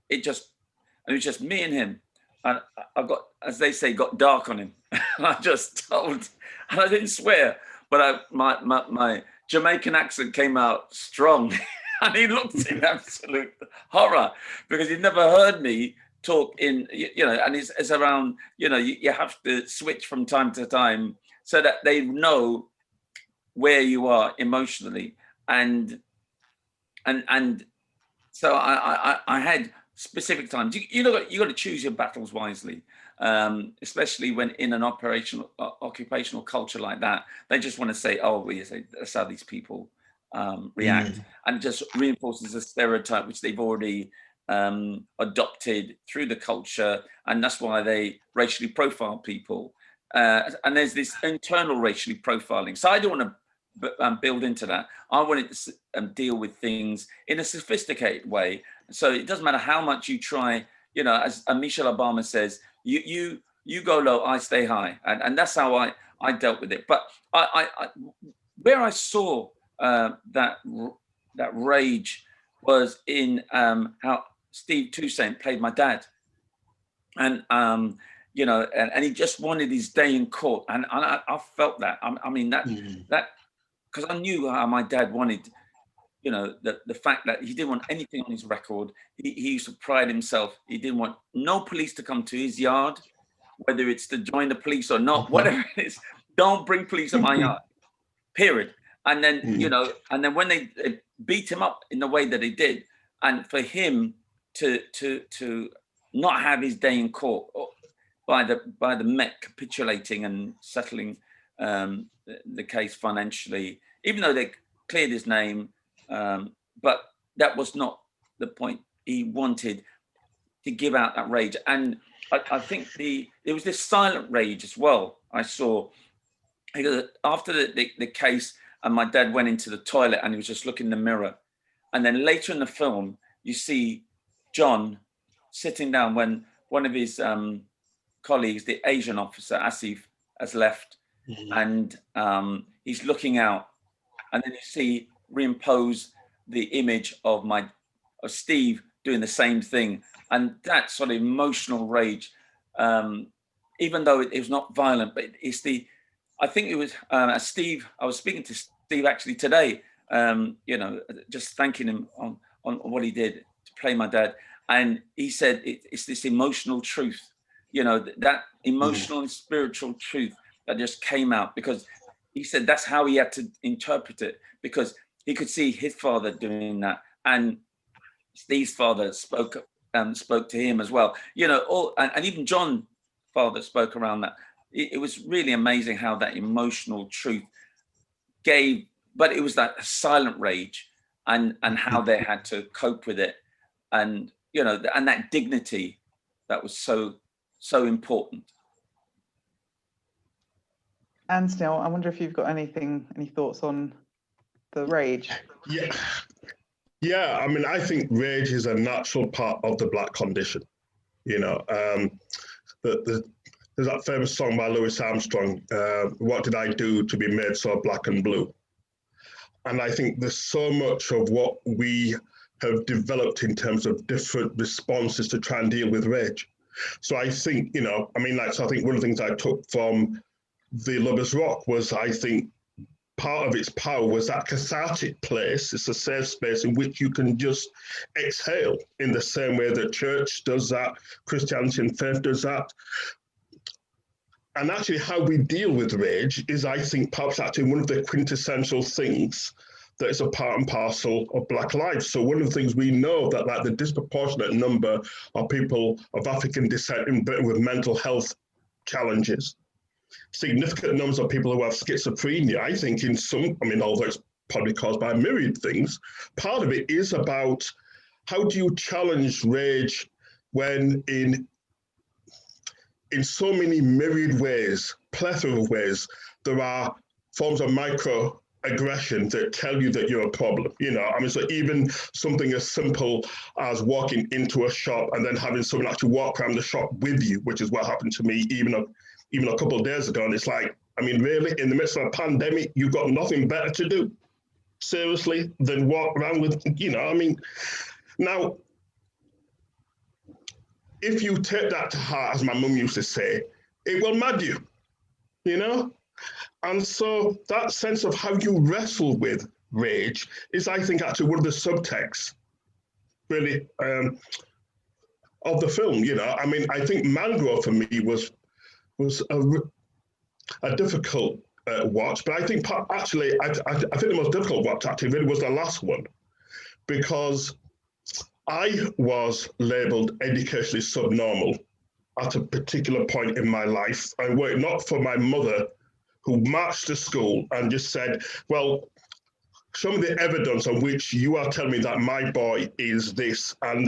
it was just me and him, and I got, as they say, got dark on him. And I just told, and I didn't swear, but my Jamaican accent came out strong, and he looked in absolute horror because he'd never heard me talk in, and it's around, you have to switch from time to time so that they know where you are emotionally, and so I had specific times. You got to choose your battles wisely, especially when in an occupational culture like that. They just want to say, that's how these people react, and it just reinforces a stereotype which they've already adopted through the culture, and that's why they racially profile people. And there's this internal racially profiling. So I don't want to build into that. I wanted to deal with things in a sophisticated way. So it doesn't matter how much you try, as Michelle Obama says, you go low, I stay high. And that's how I dealt with it. But where I saw that rage was in how Steve Toussaint played my dad, and you know, and he just wanted his day in court, and I felt that. I mean that because I knew how my dad wanted. You know, the fact that he didn't want anything on his record. He used to pride himself. He didn't want no police to come to his yard, whether it's to join the police or not, whatever it is. Don't bring police at my yard, period. And then, you know, and then when they beat him up in the way that they did, and for him to not have his day in court by the Met capitulating and settling the case financially, even though they cleared his name, but that was not the point. He wanted to give out that rage, and I think there was this silent rage as well. I saw after the case, and my dad went into the toilet and he was just looking in the mirror, and then later in the film you see John sitting down when one of his colleagues, the Asian officer Asif, has left, and he's looking out, and then you see reimpose the image of Steve doing the same thing, and that sort of emotional rage, even though it was not violent, but it's I think it was Steve. I was speaking to Steve actually today, you know, just thanking him on what he did to play my dad, and he said it's this emotional truth, you know, that emotional and spiritual truth that just came out, because he said that's how he had to interpret it, because he could see his father doing that, and Steve's father spoke to him as well. You know, and even John's father spoke around that. It was really amazing how that emotional truth gave, but it was that silent rage, and how they had to cope with it, and you know, and that dignity that was so important. Anthony, I wonder if you've got any thoughts on the rage? Yeah. I mean, I think rage is a natural part of the Black condition. You know, there's that famous song by Louis Armstrong, "What did I do to be made so black and blue?" And I think there's so much of what we have developed in terms of different responses to try and deal with rage. So I think, you know, I mean, so I think one of the things I took from The Lover's Rock was, I think, part of its power was that cathartic place. It's a safe space in which you can just exhale, in the same way that church does that, Christianity and faith does that. And actually how we deal with rage is, I think, perhaps actually one of the quintessential things that is a part and parcel of Black life. So one of the things we know that, like, the disproportionate number of people of African descent in Britain with mental health challenges, significant numbers of people who have schizophrenia, I think in some, I mean, although it's probably caused by myriad things, part of it is about how do you challenge rage when in so many myriad ways, plethora of ways, there are forms of microaggression that tell you that you're a problem. You know, I mean, so even something as simple as walking into a shop and then having someone actually walk around the shop with you, which is what happened to me even a couple of days ago. And it's like, I mean, really, in the midst of a pandemic, you've got nothing better to do, seriously, than walk around with, you know, I mean, now, if you take that to heart, as my mum used to say, it will mad you, you know? And so that sense of how you wrestle with rage is, I think, actually one of the subtexts, really, of the film, you know? I mean, I think Mangrove for me was a difficult watch, but I think actually, I think the most difficult watch actually really was the last one, because I was labelled educationally subnormal at a particular point in my life. And were it not for my mother, who marched to school and just said, well, show me the evidence on which you are telling me that my boy is this. And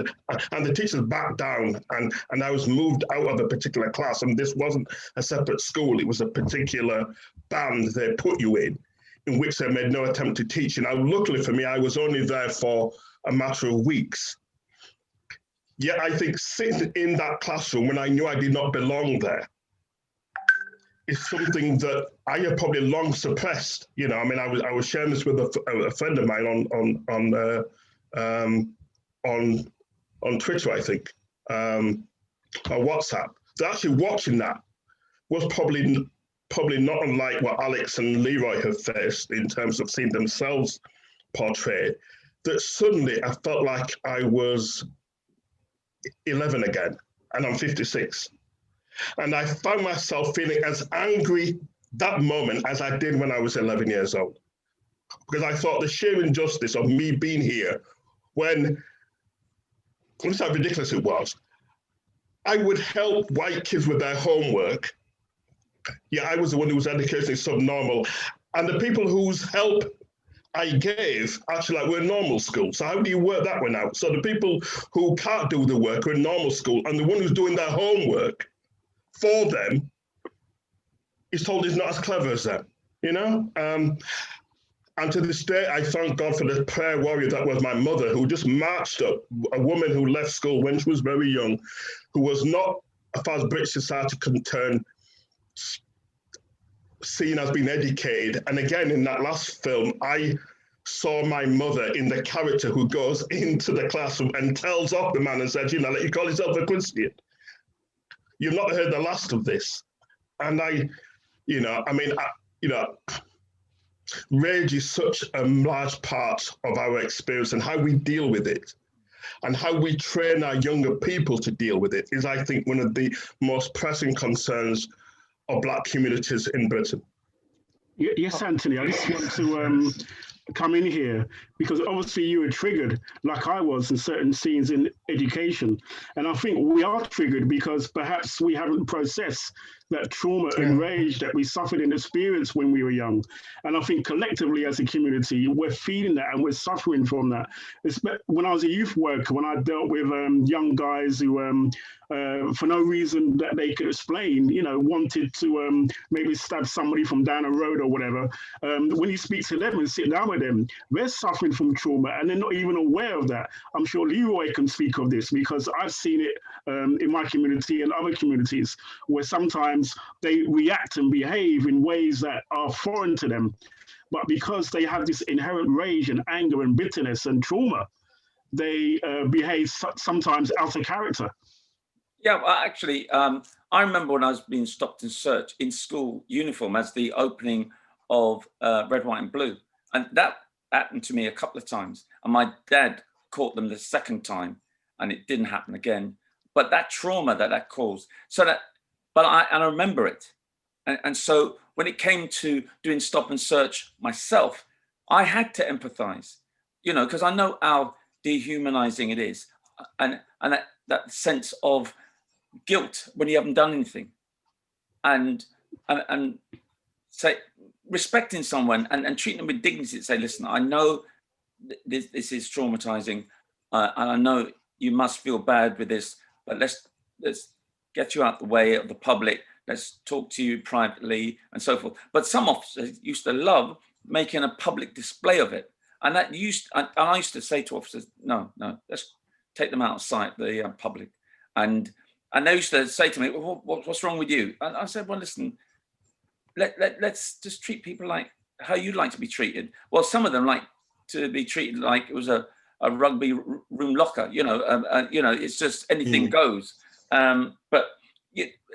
the teachers backed down, and I was moved out of a particular class. And this wasn't a separate school. It was a particular band they put you in which they made no attempt to teach. And luckily for me, I was only there for a matter of weeks. Yet I think sitting in that classroom when I knew I did not belong there, is something that I have probably long suppressed. You know, I mean, I was sharing this with a friend of mine on Twitter, I think, on WhatsApp. That actually watching that was probably not unlike what Alex and Leroy have faced in terms of seeing themselves portrayed. That suddenly I felt like I was 11 again, and I'm 56. And I found myself feeling as angry that moment as I did when I was 11 years old. Because I thought the sheer injustice of me being here when, look how ridiculous it was. I would help white kids with their homework. Yeah, I was the one who was educationally subnormal. And the people whose help I gave actually were in normal school. So how do you work that one out? So the people who can't do the work are in normal school, and the one who's doing their homework for them is told he's not as clever as them, you know? And to this day, I thank God for the prayer warrior that was my mother, who just marched up, a woman who left school when she was very young, who was not, as far as British society concerned, seen as being educated. And again, in that last film, I saw my mother in the character who goes into the classroom and tells off the man and says, you know, like, you call yourself a Christian. You've not heard the last of this. And rage is such a large part of our experience, and how we deal with it and how we train our younger people to deal with it is, I think, one of the most pressing concerns of Black communities in Britain. Yes, Anthony, I just want to come in here because obviously you were triggered like I was in certain scenes in education. And I think we are triggered because perhaps we haven't processed that trauma and rage that we suffered and experienced when we were young. And I think collectively as a community, we're feeling that and we're suffering from that. When I was a youth worker, when I dealt with young guys who, for no reason that they could explain, you know, wanted to maybe stab somebody from down the road or whatever, when you speak to them and sit down with them, they're suffering from trauma and they're not even aware of that. I'm sure Leroy can speak of this because I've seen it in my community and other communities where sometimes they react and behave in ways that are foreign to them. But because they have this inherent rage and anger and bitterness and trauma, they behave sometimes out of character. Yeah, well, actually, I remember when I was being stopped and searched in school uniform as the opening of Red, White and Blue. And that happened to me a couple of times. And my dad caught them the second time and it didn't happen again. But that trauma that caused, but I remember it. And so when it came to doing stop and search myself, I had to empathize, you know, because I know how dehumanizing it is. And that sense of guilt when you haven't done anything. And say, respecting someone and treating them with dignity, to say, listen, I know this is traumatizing, and I know you must feel bad with this, but let's get you out the way of the public. Let's talk to you privately and so forth. But some officers used to love making a public display of it. And I used to say to officers, no, let's take them out of sight, the public. And they used to say to me, well, what's wrong with you? And I said, well, listen, let's just treat people like how you'd like to be treated. Well, some of them like to be treated like it was a rugby room locker, you know, it's just anything goes. But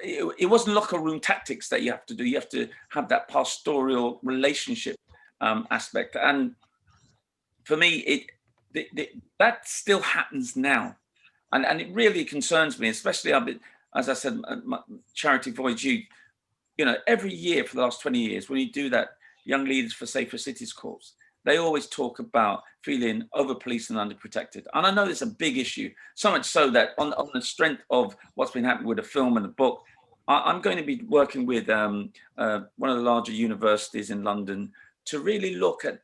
it wasn't locker room tactics that you have to do. You have to have that pastoral relationship aspect. And for me, that still happens now. And it really concerns me, especially, as I said, my charity Voyage Youth, you know, every year for the last 20 years, when you do that Young Leaders for Safer Cities course, they always talk about feeling over-policed and underprotected. And I know it's a big issue, so much so that on the strength of what's been happening with the film and the book, I'm going to be working with one of the larger universities in London to really look at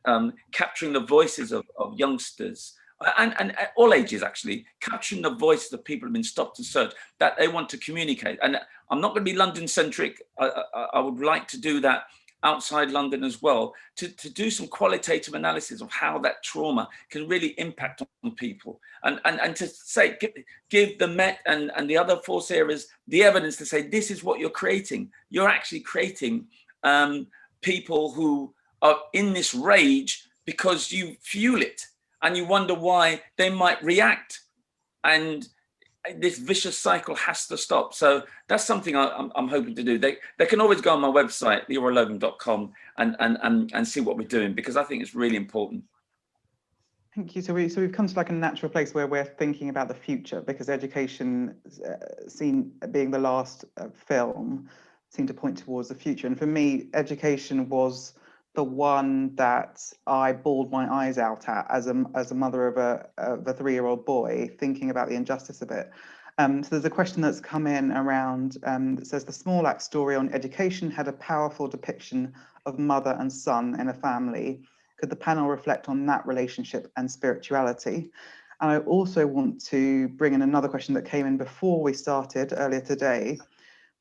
capturing the voices of youngsters and all ages, actually, capturing the voices of people who have been stopped and searched that they want to communicate. And I'm not going to be London-centric. I would like to do that outside London as well, to do some qualitative analysis of how that trauma can really impact on people, and to say, give the Met and the other force areas the evidence to say, this is what you're creating. You're actually creating people who are in this rage because you fuel it, and you wonder why they might react. And this vicious cycle has to stop. So that's something I'm hoping to do. They can always go on my website, leroylogan.com, and see what we're doing, because I think it's really important. Thank you. So we've come to like a natural place where we're thinking about the future, because education, being the last film, seemed to point towards the future. And for me, education was the one that I bawled my eyes out at as a mother of a 3-year-old boy, thinking about the injustice of it. So there's a question that's come in around that says, the Small Axe story on education had a powerful depiction of mother and son in a family. Could the panel reflect on that relationship and spirituality? And I also want to bring in another question that came in before we started earlier today,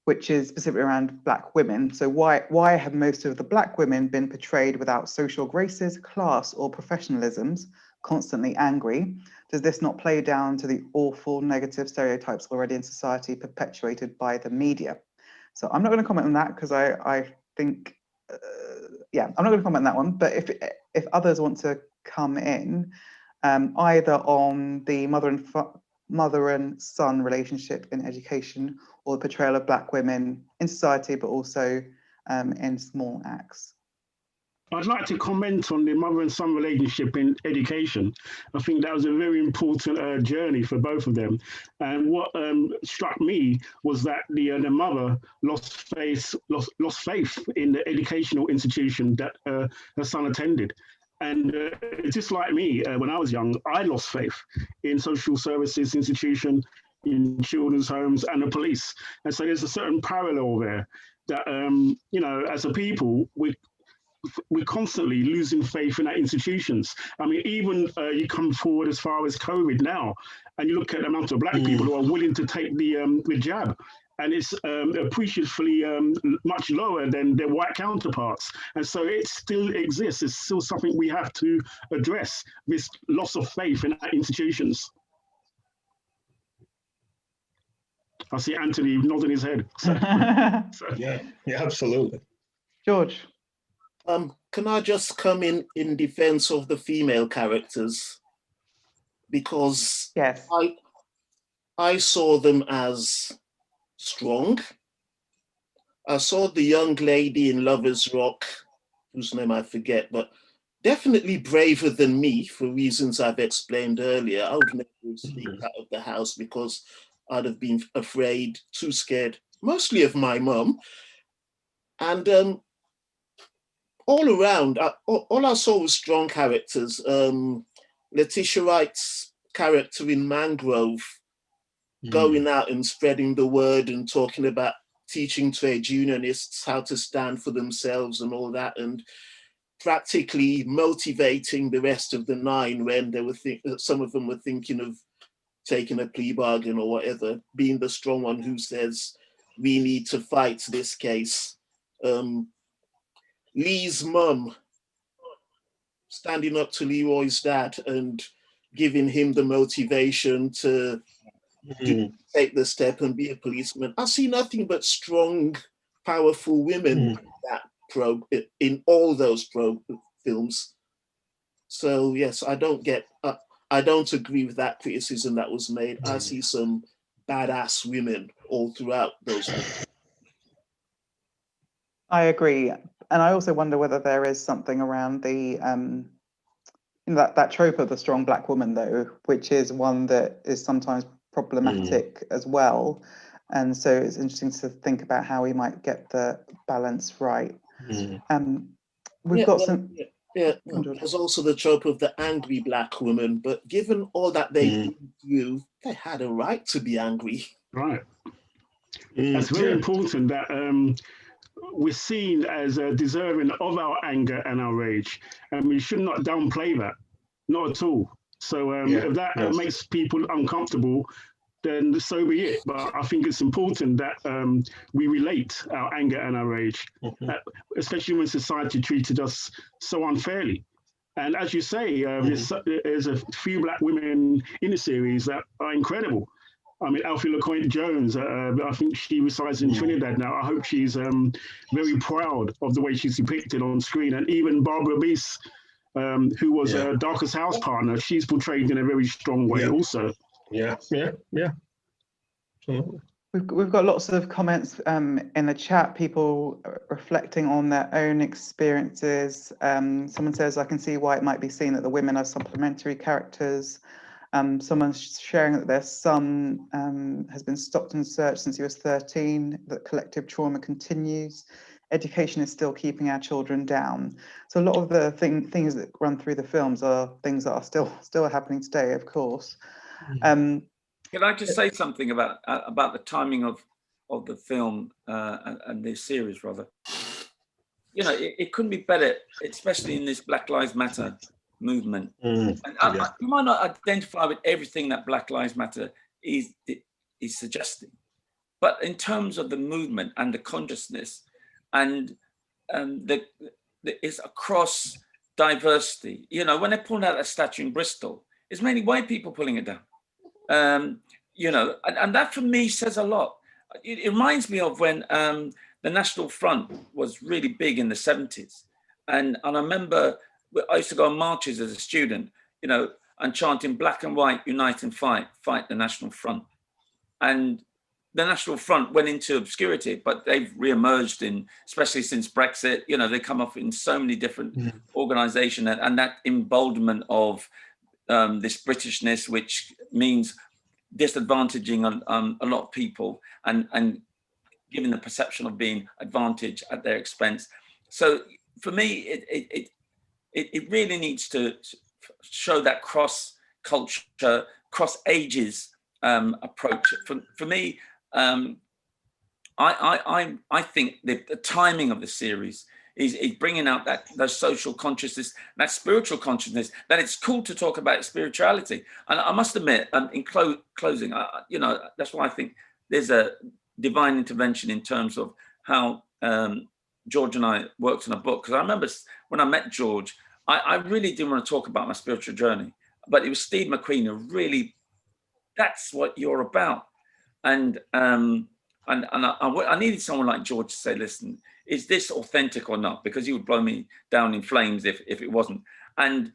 which is specifically around Black women. So why have most of the Black women been portrayed without social graces, class, or professionalisms, constantly angry? Does this not play down to the awful negative stereotypes already in society perpetuated by the media? So I'm not going to comment on that, because I think, I'm not going to comment on that one. But if others want to come in, either on the mother and son relationship in education, or the portrayal of Black women in society, but also in Small Axe. I'd like to comment on the mother and son relationship in education. I think that was a very important journey for both of them. And what struck me was that the mother lost faith in the educational institution that her son attended. And just like me, when I was young, I lost faith in social services institution, in children's homes, and the police. And so there's a certain parallel there that, as a people, we're constantly losing faith in our institutions. I mean, even you come forward as far as COVID now, and you look at the amount of Black people who are willing to take the jab, and it's appreciably much lower than their white counterparts. And so it still exists. It's still something we have to address, this loss of faith in our institutions. I see Anthony nodding his head. Yeah, absolutely. George. Can I just come in defense of the female characters? Because yes, I saw them as strong. I saw the young lady in Lover's Rock, whose name I forget, but definitely braver than me for reasons I've explained earlier. I would never speak out of the house because I'd have been afraid, too scared, mostly of my mum. And all around, all I saw was strong characters. Letitia Wright's character in Mangrove, going out and spreading the word and talking about teaching trade unionists how to stand for themselves and all that, and practically motivating the rest of the 9 when they were some of them were thinking of taking a plea bargain or whatever, being the strong one who says, we need to fight this case. Lee's mum standing up to Leroy's dad and giving him the motivation to take the step and be a policeman. I see nothing but strong, powerful women in all those films. So yes, I don't agree with that criticism that was made. I see some badass women all throughout those films. I agree. And I also wonder whether there is something around the that trope of the strong Black woman, though, which is one that is sometimes problematic as well. And so it's interesting to think about how we might get the balance right. We've got some. Yeah, there's also the trope of the angry Black woman, but given all that they do, they had a right to be angry. Right. It's very important that we're seen as deserving of our anger and our rage, and we should not downplay that, not at all. So if that makes people uncomfortable, then so be it. But I think it's important that we relate our anger and our rage, especially when society treated us so unfairly. And as you say, there's a few black women in the series that are incredible. I mean, Alfie LaQuaint-Jones, I think she resides in Trinidad now. I hope she's very proud of the way she's depicted on screen. And even Barbara Beese, who was Darkest House partner, she's portrayed in a very strong way also. Yeah. Absolutely. We've got lots of comments in the chat, people reflecting on their own experiences. Someone says, I can see why it might be seen that the women are supplementary characters. Someone's sharing that their son has been stopped and searched since he was 13, that collective trauma continues. Education is still keeping our children down. So a lot of the things that run through the films are things that are still happening today, of course. Can I just say something about the timing of the film and the series, rather? You know, it couldn't be better, especially in this Black Lives Matter movement. And you might not identify with everything that Black Lives Matter is suggesting, but in terms of the movement and the consciousness, and it's across diversity. You know, when they pulled out that statue in Bristol, it's mainly white people pulling it down. You know, and that for me says a lot. It reminds me of when the National Front was really big in the 70s. And I remember I used to go on marches as a student, you know, and chanting black and white, unite and fight the National Front. And the National Front went into obscurity, but they've re-emerged especially since Brexit, you know, they come up in so many different organizations, and that emboldenment of this Britishness, which means disadvantaging a lot of people and giving the perception of being advantaged at their expense. So for me, it really needs to show that cross-culture, cross-ages approach. For me, I think the timing of the series is bringing out those social consciousness, that spiritual consciousness, that it's cool to talk about spirituality. And I must admit, in closing, you know, that's why I think there's a divine intervention in terms of how George and I worked on a book. Because I remember when I met George, I really didn't want to talk about my spiritual journey, but it was Steve McQueen who really, that's what you're about. And I needed someone like George to say, listen, is this authentic or not? Because he would blow me down in flames if it wasn't. And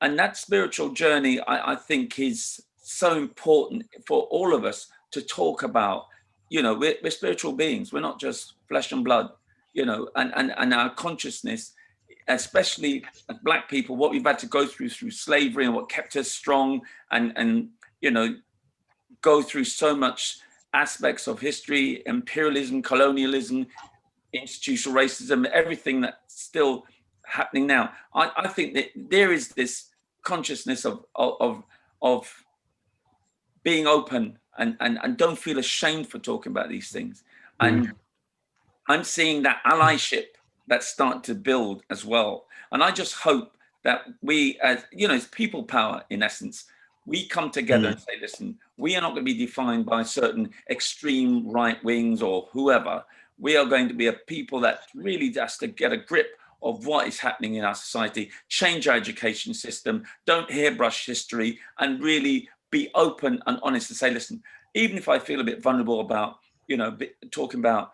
that spiritual journey, I think, is so important for all of us to talk about. You know, we're spiritual beings. We're not just flesh and blood, you know, and our consciousness, especially as Black people, what we've had to go through slavery and what kept us strong and you know, go through so much aspects of history, imperialism, colonialism, institutional racism, everything that's still happening now. I think that there is this consciousness of being open and don't feel ashamed for talking about these things. And I'm seeing that allyship that's starting to build as well. And I just hope that we, as you know, it's people power in essence. We come together and say, listen, we are not going to be defined by certain extreme right wings or whoever. We are going to be a people that really has to get a grip of what is happening in our society, change our education system, don't hairbrush history, and really be open and honest to say, listen, even if I feel a bit vulnerable about, you know, talking about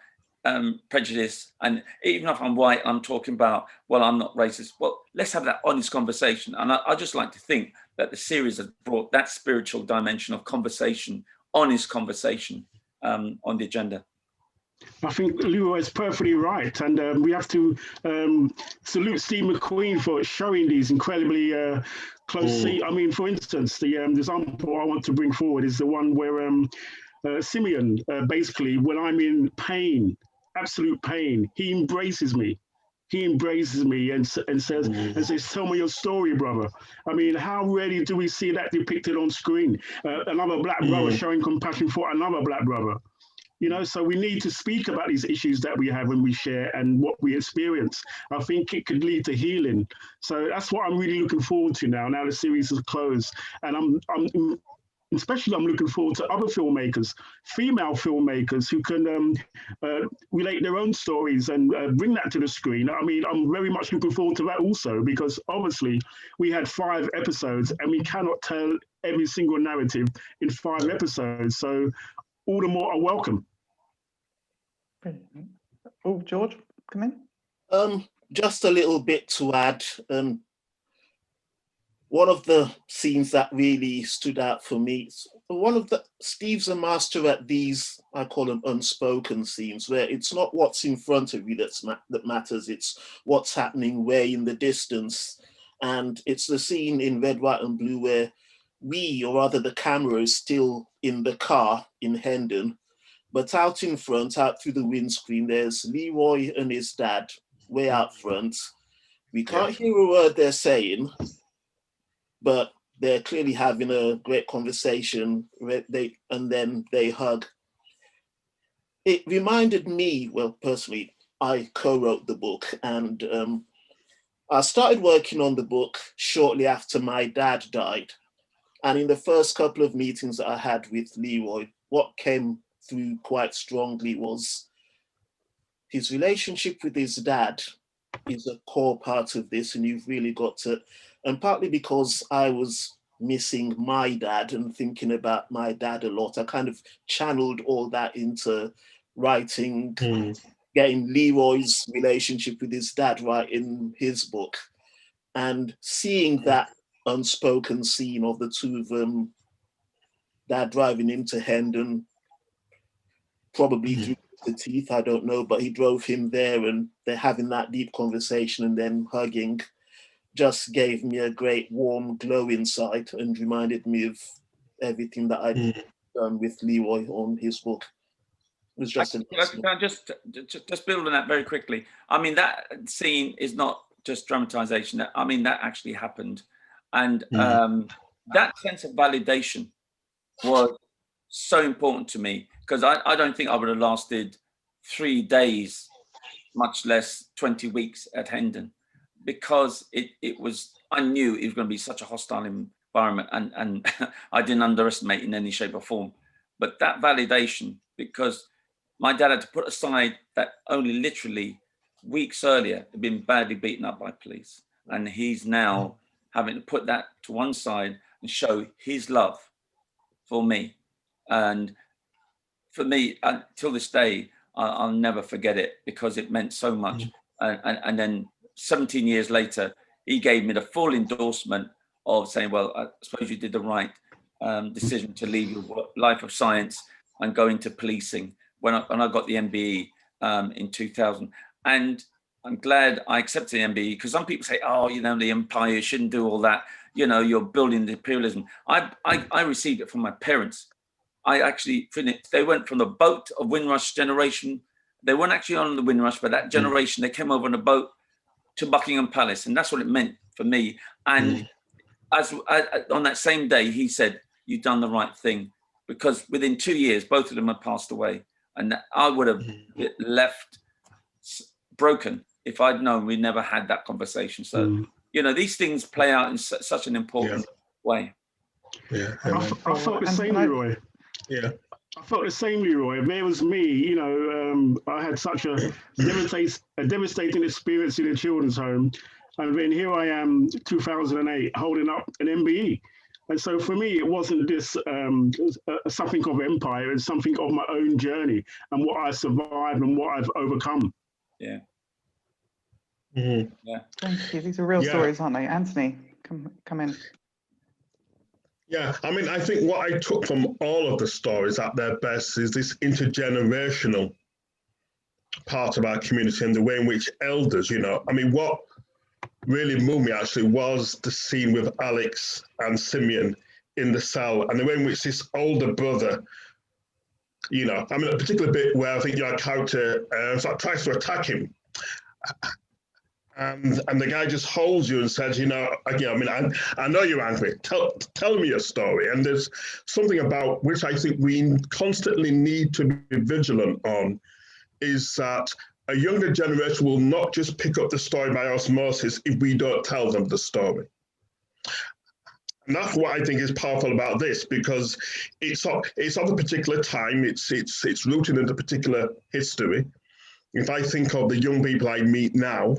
prejudice, and even if I'm white, I'm talking about, well, I'm not racist. Well, let's have that honest conversation. And I just like to think that the series has brought that spiritual dimension of conversation, honest conversation on the agenda. I think Leroy is perfectly right, and we have to salute Steve McQueen for showing these incredibly close scenes. I mean, for instance, the example I want to bring forward is the one where Simeon, basically, when I'm in pain, absolute pain, he embraces me. He embraces me and says, tell me your story, brother. I mean, how rarely do we see that depicted on screen? Another Black brother showing compassion for another Black brother. You know, so we need to speak about these issues that we have when we share and what we experience. I think it could lead to healing. So that's what I'm really looking forward to now the series is closed. And I'm especially I'm looking forward to other filmmakers, female filmmakers who can relate their own stories and bring that to the screen. I mean, I'm very much looking forward to that also, because obviously we had 5 episodes and we cannot tell every single narrative in 5 episodes. So all the more are welcome. Brilliant. Oh, George, come in. Just a little bit to add. One of the scenes that really stood out for me, Steve's a master at these, I call them unspoken scenes, where it's not what's in front of you that matters, it's what's happening way in the distance. And it's the scene in Red, White and Blue where we, or rather the camera, is still in the car in Hendon, but out in front, out through the windscreen, there's Leroy and his dad way out front. We can't hear a word they're saying, but they're clearly having a great conversation, and then they hug. It reminded me, well, personally, I co-wrote the book, and I started working on the book shortly after my dad died. And in the first couple of meetings that I had with Leroy, what came through quite strongly was his relationship with his dad is a core part of this, and you've really got to, and partly because I was missing my dad and thinking about my dad a lot, I kind of channeled all that into writing, getting Leroy's relationship with his dad right in his book, and seeing that unspoken scene of the two of them, dad driving into Hendon, probably through the teeth, I don't know, but he drove him there and they're having that deep conversation and then hugging, just gave me a great warm glow inside and reminded me of everything that I'd done with Leroy on his book. It was just Can I just build on that very quickly? I mean, that scene is not just dramatization. I mean, that actually happened. And that sense of validation was so important to me, because I don't think I would have lasted 3 days, much less 20 weeks at Hendon, because it was, I knew it was going to be such a hostile environment, and I didn't underestimate in any shape or form. But that validation, because my dad had to put aside that only literally weeks earlier had been badly beaten up by police, and he's now having to put that to one side and show his love for me. And for me, until this day, I'll never forget it, because it meant so much. And then 17 years later, he gave me the full endorsement of saying, well, I suppose you did the right decision to leave your life of science and go into policing when I got the MBE in 2000. And I'm glad I accepted the MBE, because some people say, oh, you know, the empire, you shouldn't do all that. You know, you're building the imperialism. I received it from my parents. I actually, they went from the boat of Windrush generation. They weren't actually on the Windrush, but that generation, they came over on a boat to Buckingham Palace. And that's what it meant for me. And on that same day, he said, you've done the right thing, because within 2 years, both of them had passed away. And I would have left broken if I'd known we never had that conversation. So, you know, these things play out in such an important way. Yeah, I felt the same, Leroy. Yeah, I felt the same, Leroy. If it was me, you know, I had such a devastating experience in a children's home, and then here I am, 2008, holding up an MBE. And so for me, it wasn't this something of empire, it's something of my own journey and what I survived and what I've overcome. Yeah. Yeah. Thank you. These are real stories, aren't they? Anthony, come in. Yeah, I mean, I think what I took from all of the stories at their best is this intergenerational part of our community and the way in which elders, you know, I mean, what really moved me actually was the scene with Alex and Simeon in the cell, and the way in which this older brother, you know, I mean, a particular bit where I think your character tries to attack him. And the guy just holds you and says, you know, I mean, I know you're angry. Tell me your story. And there's something about which I think we constantly need to be vigilant on, is that a younger generation will not just pick up the story by osmosis if we don't tell them the story. And that's what I think is powerful about this, because it's of a particular time. It's rooted in a particular history. If I think of the young people I meet now,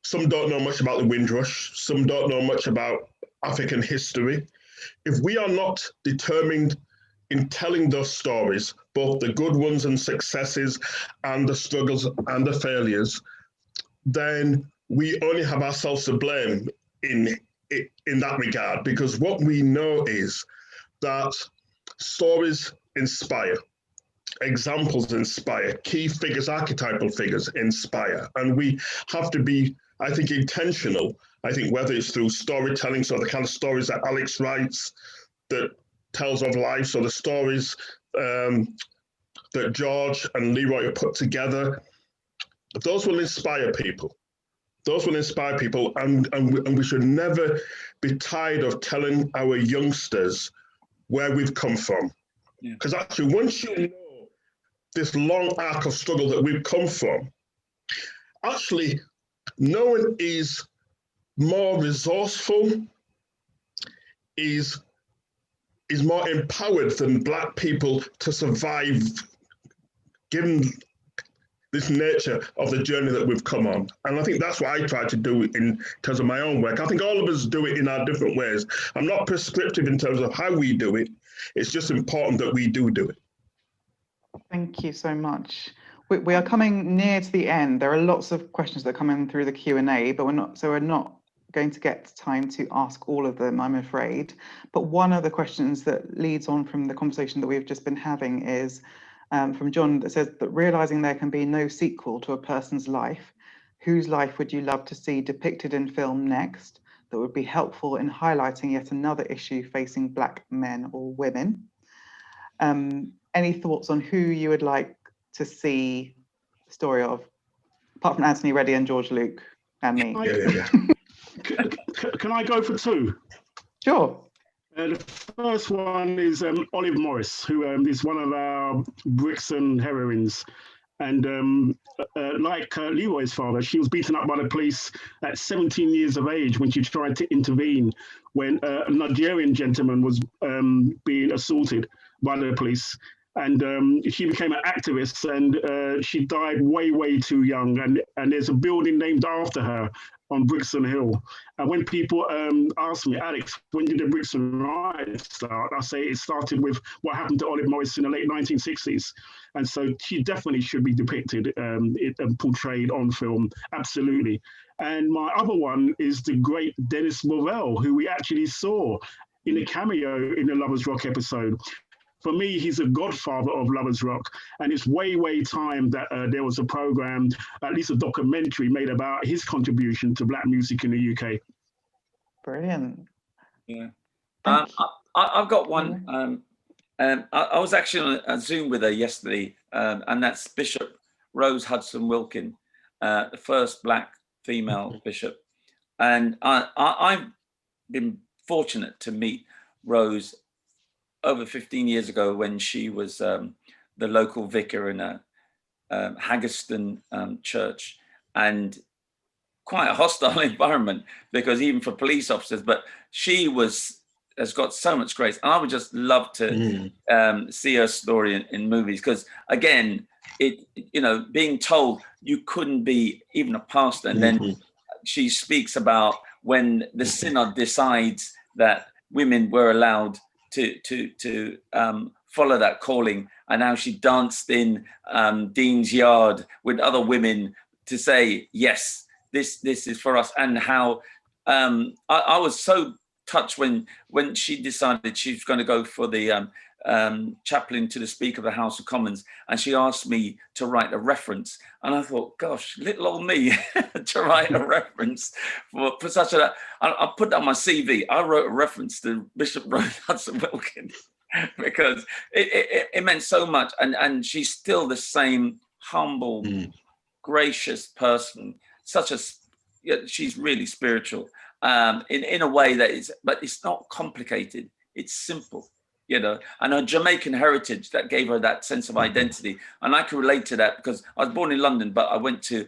some don't know much about the Windrush. Some don't know much about African history. If we are not determined in telling those stories, both the good ones and successes and the struggles and the failures, then we only have ourselves to blame in that regard, because what we know is that stories inspire, examples inspire, key figures, archetypal figures inspire, and we have to be, I think, intentional. I think whether it's through storytelling, so the kind of stories that Alex writes that tells of life, so the stories that George and Leroy have put together, those will inspire people. Those will inspire people, and we should never be tired of telling our youngsters where we've come from. Because actually, once you know this long arc of struggle that we've come from, actually, no one is more resourceful, is more empowered than Black people to survive, given this nature of the journey that we've come on. And I think that's what I try to do in terms of my own work. I think all of us do it in our different ways. I'm not prescriptive in terms of how we do it. It's just important that we do it. Thank you so much. We are coming near to the end. There are lots of questions that come in through the Q&A, but we're not going to get time to ask all of them, I'm afraid. But one of the questions that leads on from the conversation that we've just been having is from John, that says that realizing there can be no sequel to a person's life, whose life would you love to see depicted in film next that would be helpful in highlighting yet another issue facing Black men or women? Any thoughts on who you would like to see the story of, apart from Anthony Reddie and George Luke and me? Can I go for two? Sure. The first one is Olive Morris, who is one of our Brixton heroines. And like Leroy's father, she was beaten up by the police at 17 years of age when she tried to intervene when a Nigerian gentleman was being assaulted by the police. And she became an activist, and she died way too young. And there's a building named after her on Brixton Hill. And when people ask me, Alex, when did the Brixton riots start? I say it started with what happened to Olive Morris in the late 1960s. And so she definitely should be depicted and portrayed on film, absolutely. And my other one is the great Dennis Morell, who we actually saw in a cameo in the Lovers Rock episode. For me, he's a godfather of Lovers Rock, and it's way time that there was a program, at least a documentary, made about his contribution to Black music in the UK. Brilliant. Yeah. I've got one. I was actually on a Zoom with her yesterday, and that's Bishop Rose Hudson Wilkin, the first Black female bishop. And I've been fortunate to meet Rose over 15 years ago when she was the local vicar in a Haggerston church, and quite a hostile environment, because even for police officers, but she has got so much grace. And I would just love to see her story in movies, because again, being told you couldn't be even a pastor, and then she speaks about when the synod decides that women were allowed to follow that calling, and how she danced in Dean's Yard with other women to say, yes, this is for us. And how I was so touched when she decided she was going to go for the chaplain to the Speaker of the House of Commons, and she asked me to write a reference, and I thought, gosh, little old me to write a reference for such a. I put that on my CV. I wrote a reference to Bishop Rose Hudson Wilkin because it meant so much, and she's still the same humble, gracious person. She's really spiritual in a way that is, but it's not complicated. It's simple. And her Jamaican heritage that gave her that sense of identity. And I can relate to that because I was born in London, but I went to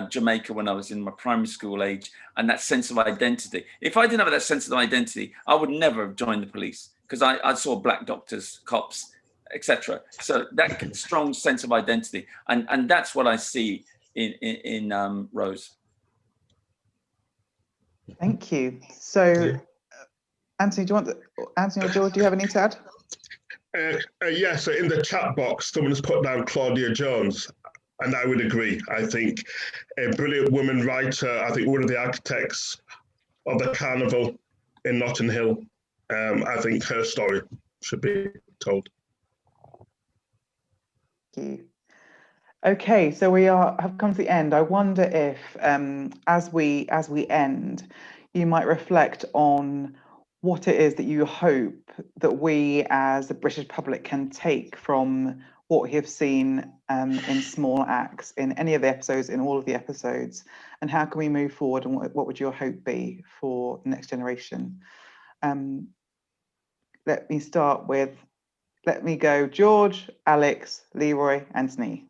Jamaica when I was in my primary school age, and that sense of identity. If I didn't have that sense of identity, I would never have joined the police, because I saw black doctors, cops, etc. So that strong sense of identity, and that's what I see in Rose. Thank you. So, Anthony, Anthony or George, do you have any to add? Yeah, so in the chat box, someone's put down Claudia Jones, and I would agree. I think a brilliant woman writer, I think one of the architects of the carnival in Notting Hill. I think her story should be told. Thank you. Okay, so we have come to the end. I wonder if, as we end, you might reflect on what it is that you hope that we as the British public can take from what we have seen in Small Acts, in any of the episodes, in all of the episodes, and how can we move forward, and what would your hope be for the next generation? Let me go George, Alex, Leroy, Anthony.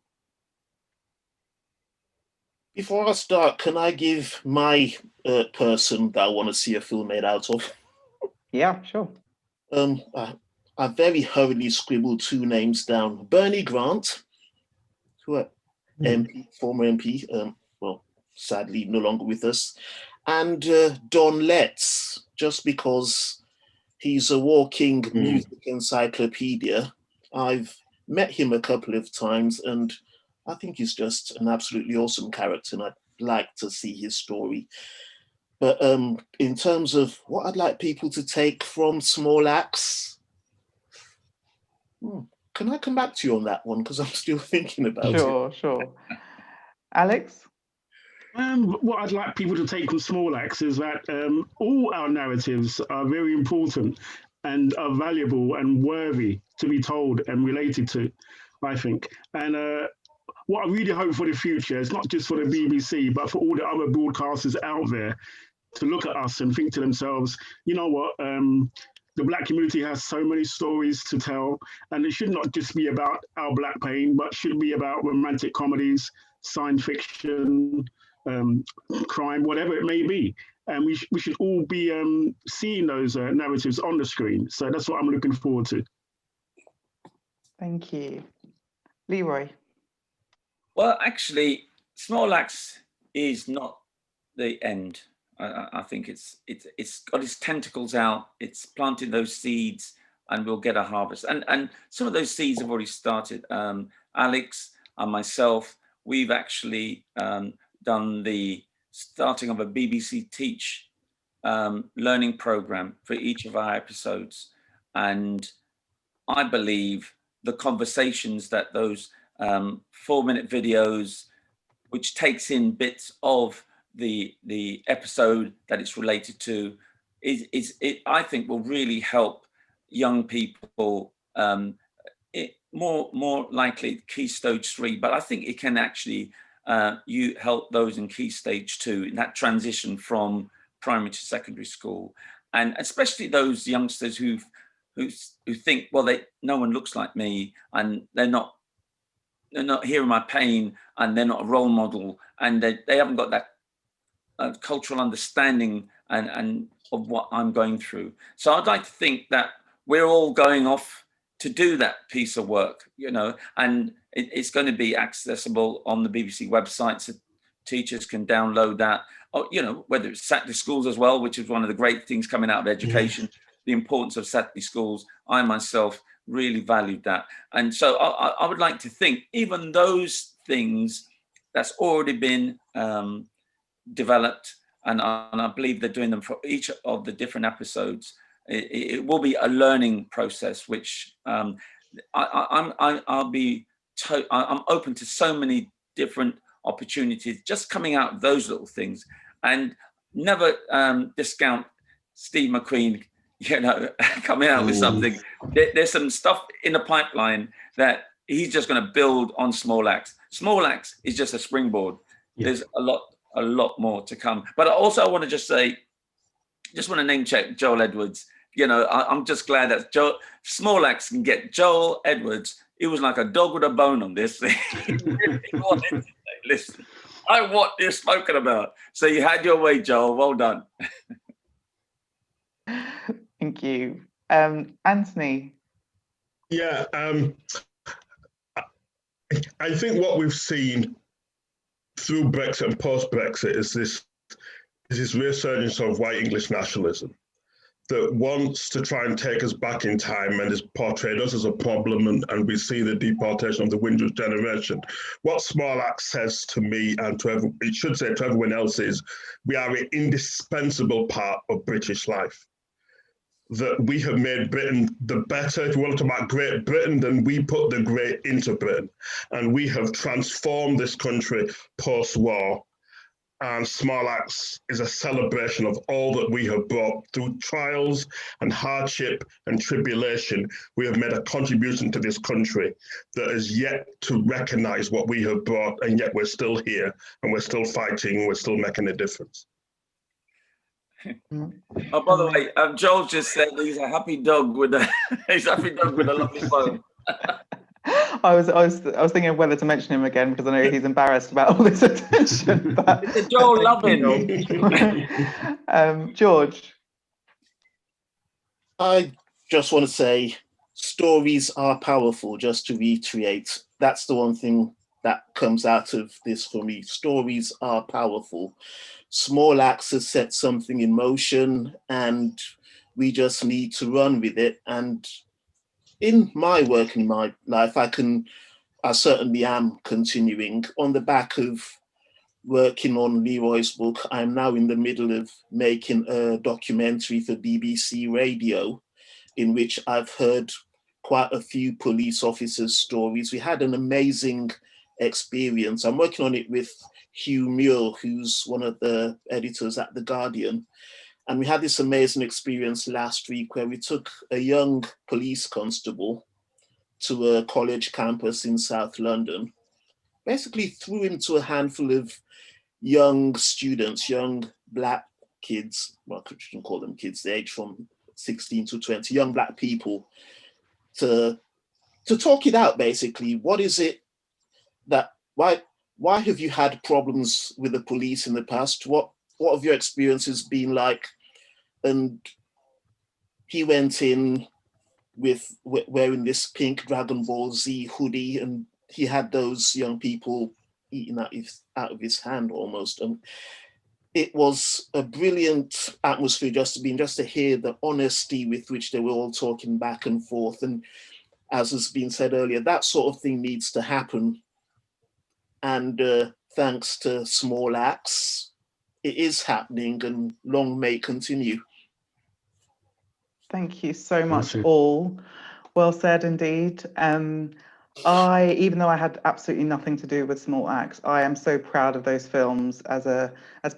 Before I start, can I give my person that I want to see a film made out of? Yeah, sure. I very hurriedly scribbled 2 names down. Bernie Grant, who MP, former MP, well, sadly no longer with us, and Don Letts, just because he's a walking music encyclopedia. I've met him a couple of times, and I think he's just an absolutely awesome character, and I'd like to see his story. But in terms of what I'd like people to take from Small Acts, can I come back to you on that one? Because I'm still thinking about it. Sure. Alex? What I'd like people to take from Small Acts is that all our narratives are very important and are valuable and worthy to be told and related to, I think. And what I really hope for the future is not just for the BBC, but for all the other broadcasters out there to look at us and think to themselves, you know what, the Black community has so many stories to tell, and it should not just be about our Black pain, but should be about romantic comedies, science fiction, crime, whatever it may be. And we should all be seeing those narratives on the screen. So that's what I'm looking forward to. Thank you. Leroy? Well, actually, Small Acts is not the end. I think it's got its tentacles out. It's planted those seeds, and we'll get a harvest. And some of those seeds have already started. Alex and myself, we've actually done the starting of a BBC Teach learning program for each of our episodes, and I believe the conversations that those 4-minute videos, which takes in bits of the episode that it's related to, I think will really help young people, more likely Key Stage 3, but I think it can actually you help those in Key Stage 2 in that transition from primary to secondary school, and especially those youngsters who think, well, no one looks like me, and they're not hearing my pain, and they're not a role model, and they haven't got that cultural understanding and of what I'm going through. So I'd like to think that we're all going off to do that piece of work, and it's going to be accessible on the BBC website, so teachers can download that, or, whether it's Saturday schools as well, which is one of the great things coming out of education, the importance of Saturday schools. I myself really valued that. And so I would like to think even those things that's already been developed, and I believe they're doing them for each of the different episodes. It will be a learning process, which I'm open to so many different opportunities just coming out of those little things, and never discount Steve McQueen, coming out with something. There's some stuff in the pipeline that he's just going to build on Small Acts. Small Acts is just a springboard. Yeah. There's a lot more to come. But also I want to just say, just want to name check Joel Edwards. I'm just glad that Small Acts can get Joel Edwards. He was like a dog with a bone on this thing. Listen, know what you're spoken about. So you had your way, Joel. Well done. Thank you. Anthony. Yeah, I think what we've seen through Brexit and post-Brexit is this resurgence of white English nationalism that wants to try and take us back in time and has portrayed us as a problem, and we see the deportation of the Windrush generation. What Small Axe says to me and it should say to everyone else is, we are an indispensable part of British life. That we have made Britain the better. If you want to talk about Great Britain, then we put the great into Britain. And we have transformed this country post-war. And Small Axe is a celebration of all that we have brought through trials and hardship and tribulation. We have made a contribution to this country that is yet to recognize what we have brought, and yet we're still here and we're still fighting and we're still making a difference. Oh, by the way, Joel just said he's a happy dog with a lovely bone. I was thinking of whether to mention him again because I know he's embarrassed about all this attention. But It's a Joel loving. George. I just want to say stories are powerful, just to reiterate. That's the one thing that comes out of this for me. Stories are powerful. Small Axe has set something in motion and we just need to run with it. And in my work, in my life, I certainly am continuing. On the back of working on Leroy's book, I'm now in the middle of making a documentary for BBC Radio, in which I've heard quite a few police officers' stories. We had an amazing experience. I'm working on it with Hugh Muir, who's one of the editors at The Guardian. And we had this amazing experience last week where we took a young police constable to a college campus in South London, basically threw him to a handful of young students, young Black kids, well, I shouldn't call them kids, they age from 16 to 20, young Black people, to talk it out, basically. What is it that, why have you had problems with the police in the past? What have your experiences been like? And he went in with wearing this pink Dragon Ball Z hoodie, and he had those young people eating out of his hand almost. And it was a brilliant atmosphere just to hear the honesty with which they were all talking back and forth. And as has been said earlier, that sort of thing needs to happen. And thanks to Small Axe, it is happening, and long may it continue. Thank you so much, all. Well said indeed. Even though I had absolutely nothing to do with Small Axe, I am so proud of those films as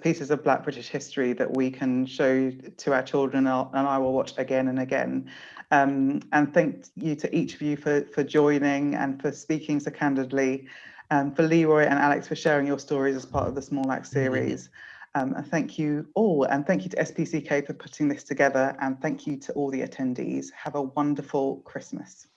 pieces of Black British history that we can show to our children, and I will watch again and again. And thank you to each of you for joining and for speaking so candidly. For Leroy and Alex for sharing your stories as part of the Small Axe series. And thank you all, and thank you to SPCK for putting this together, and thank you to all the attendees. Have a wonderful Christmas.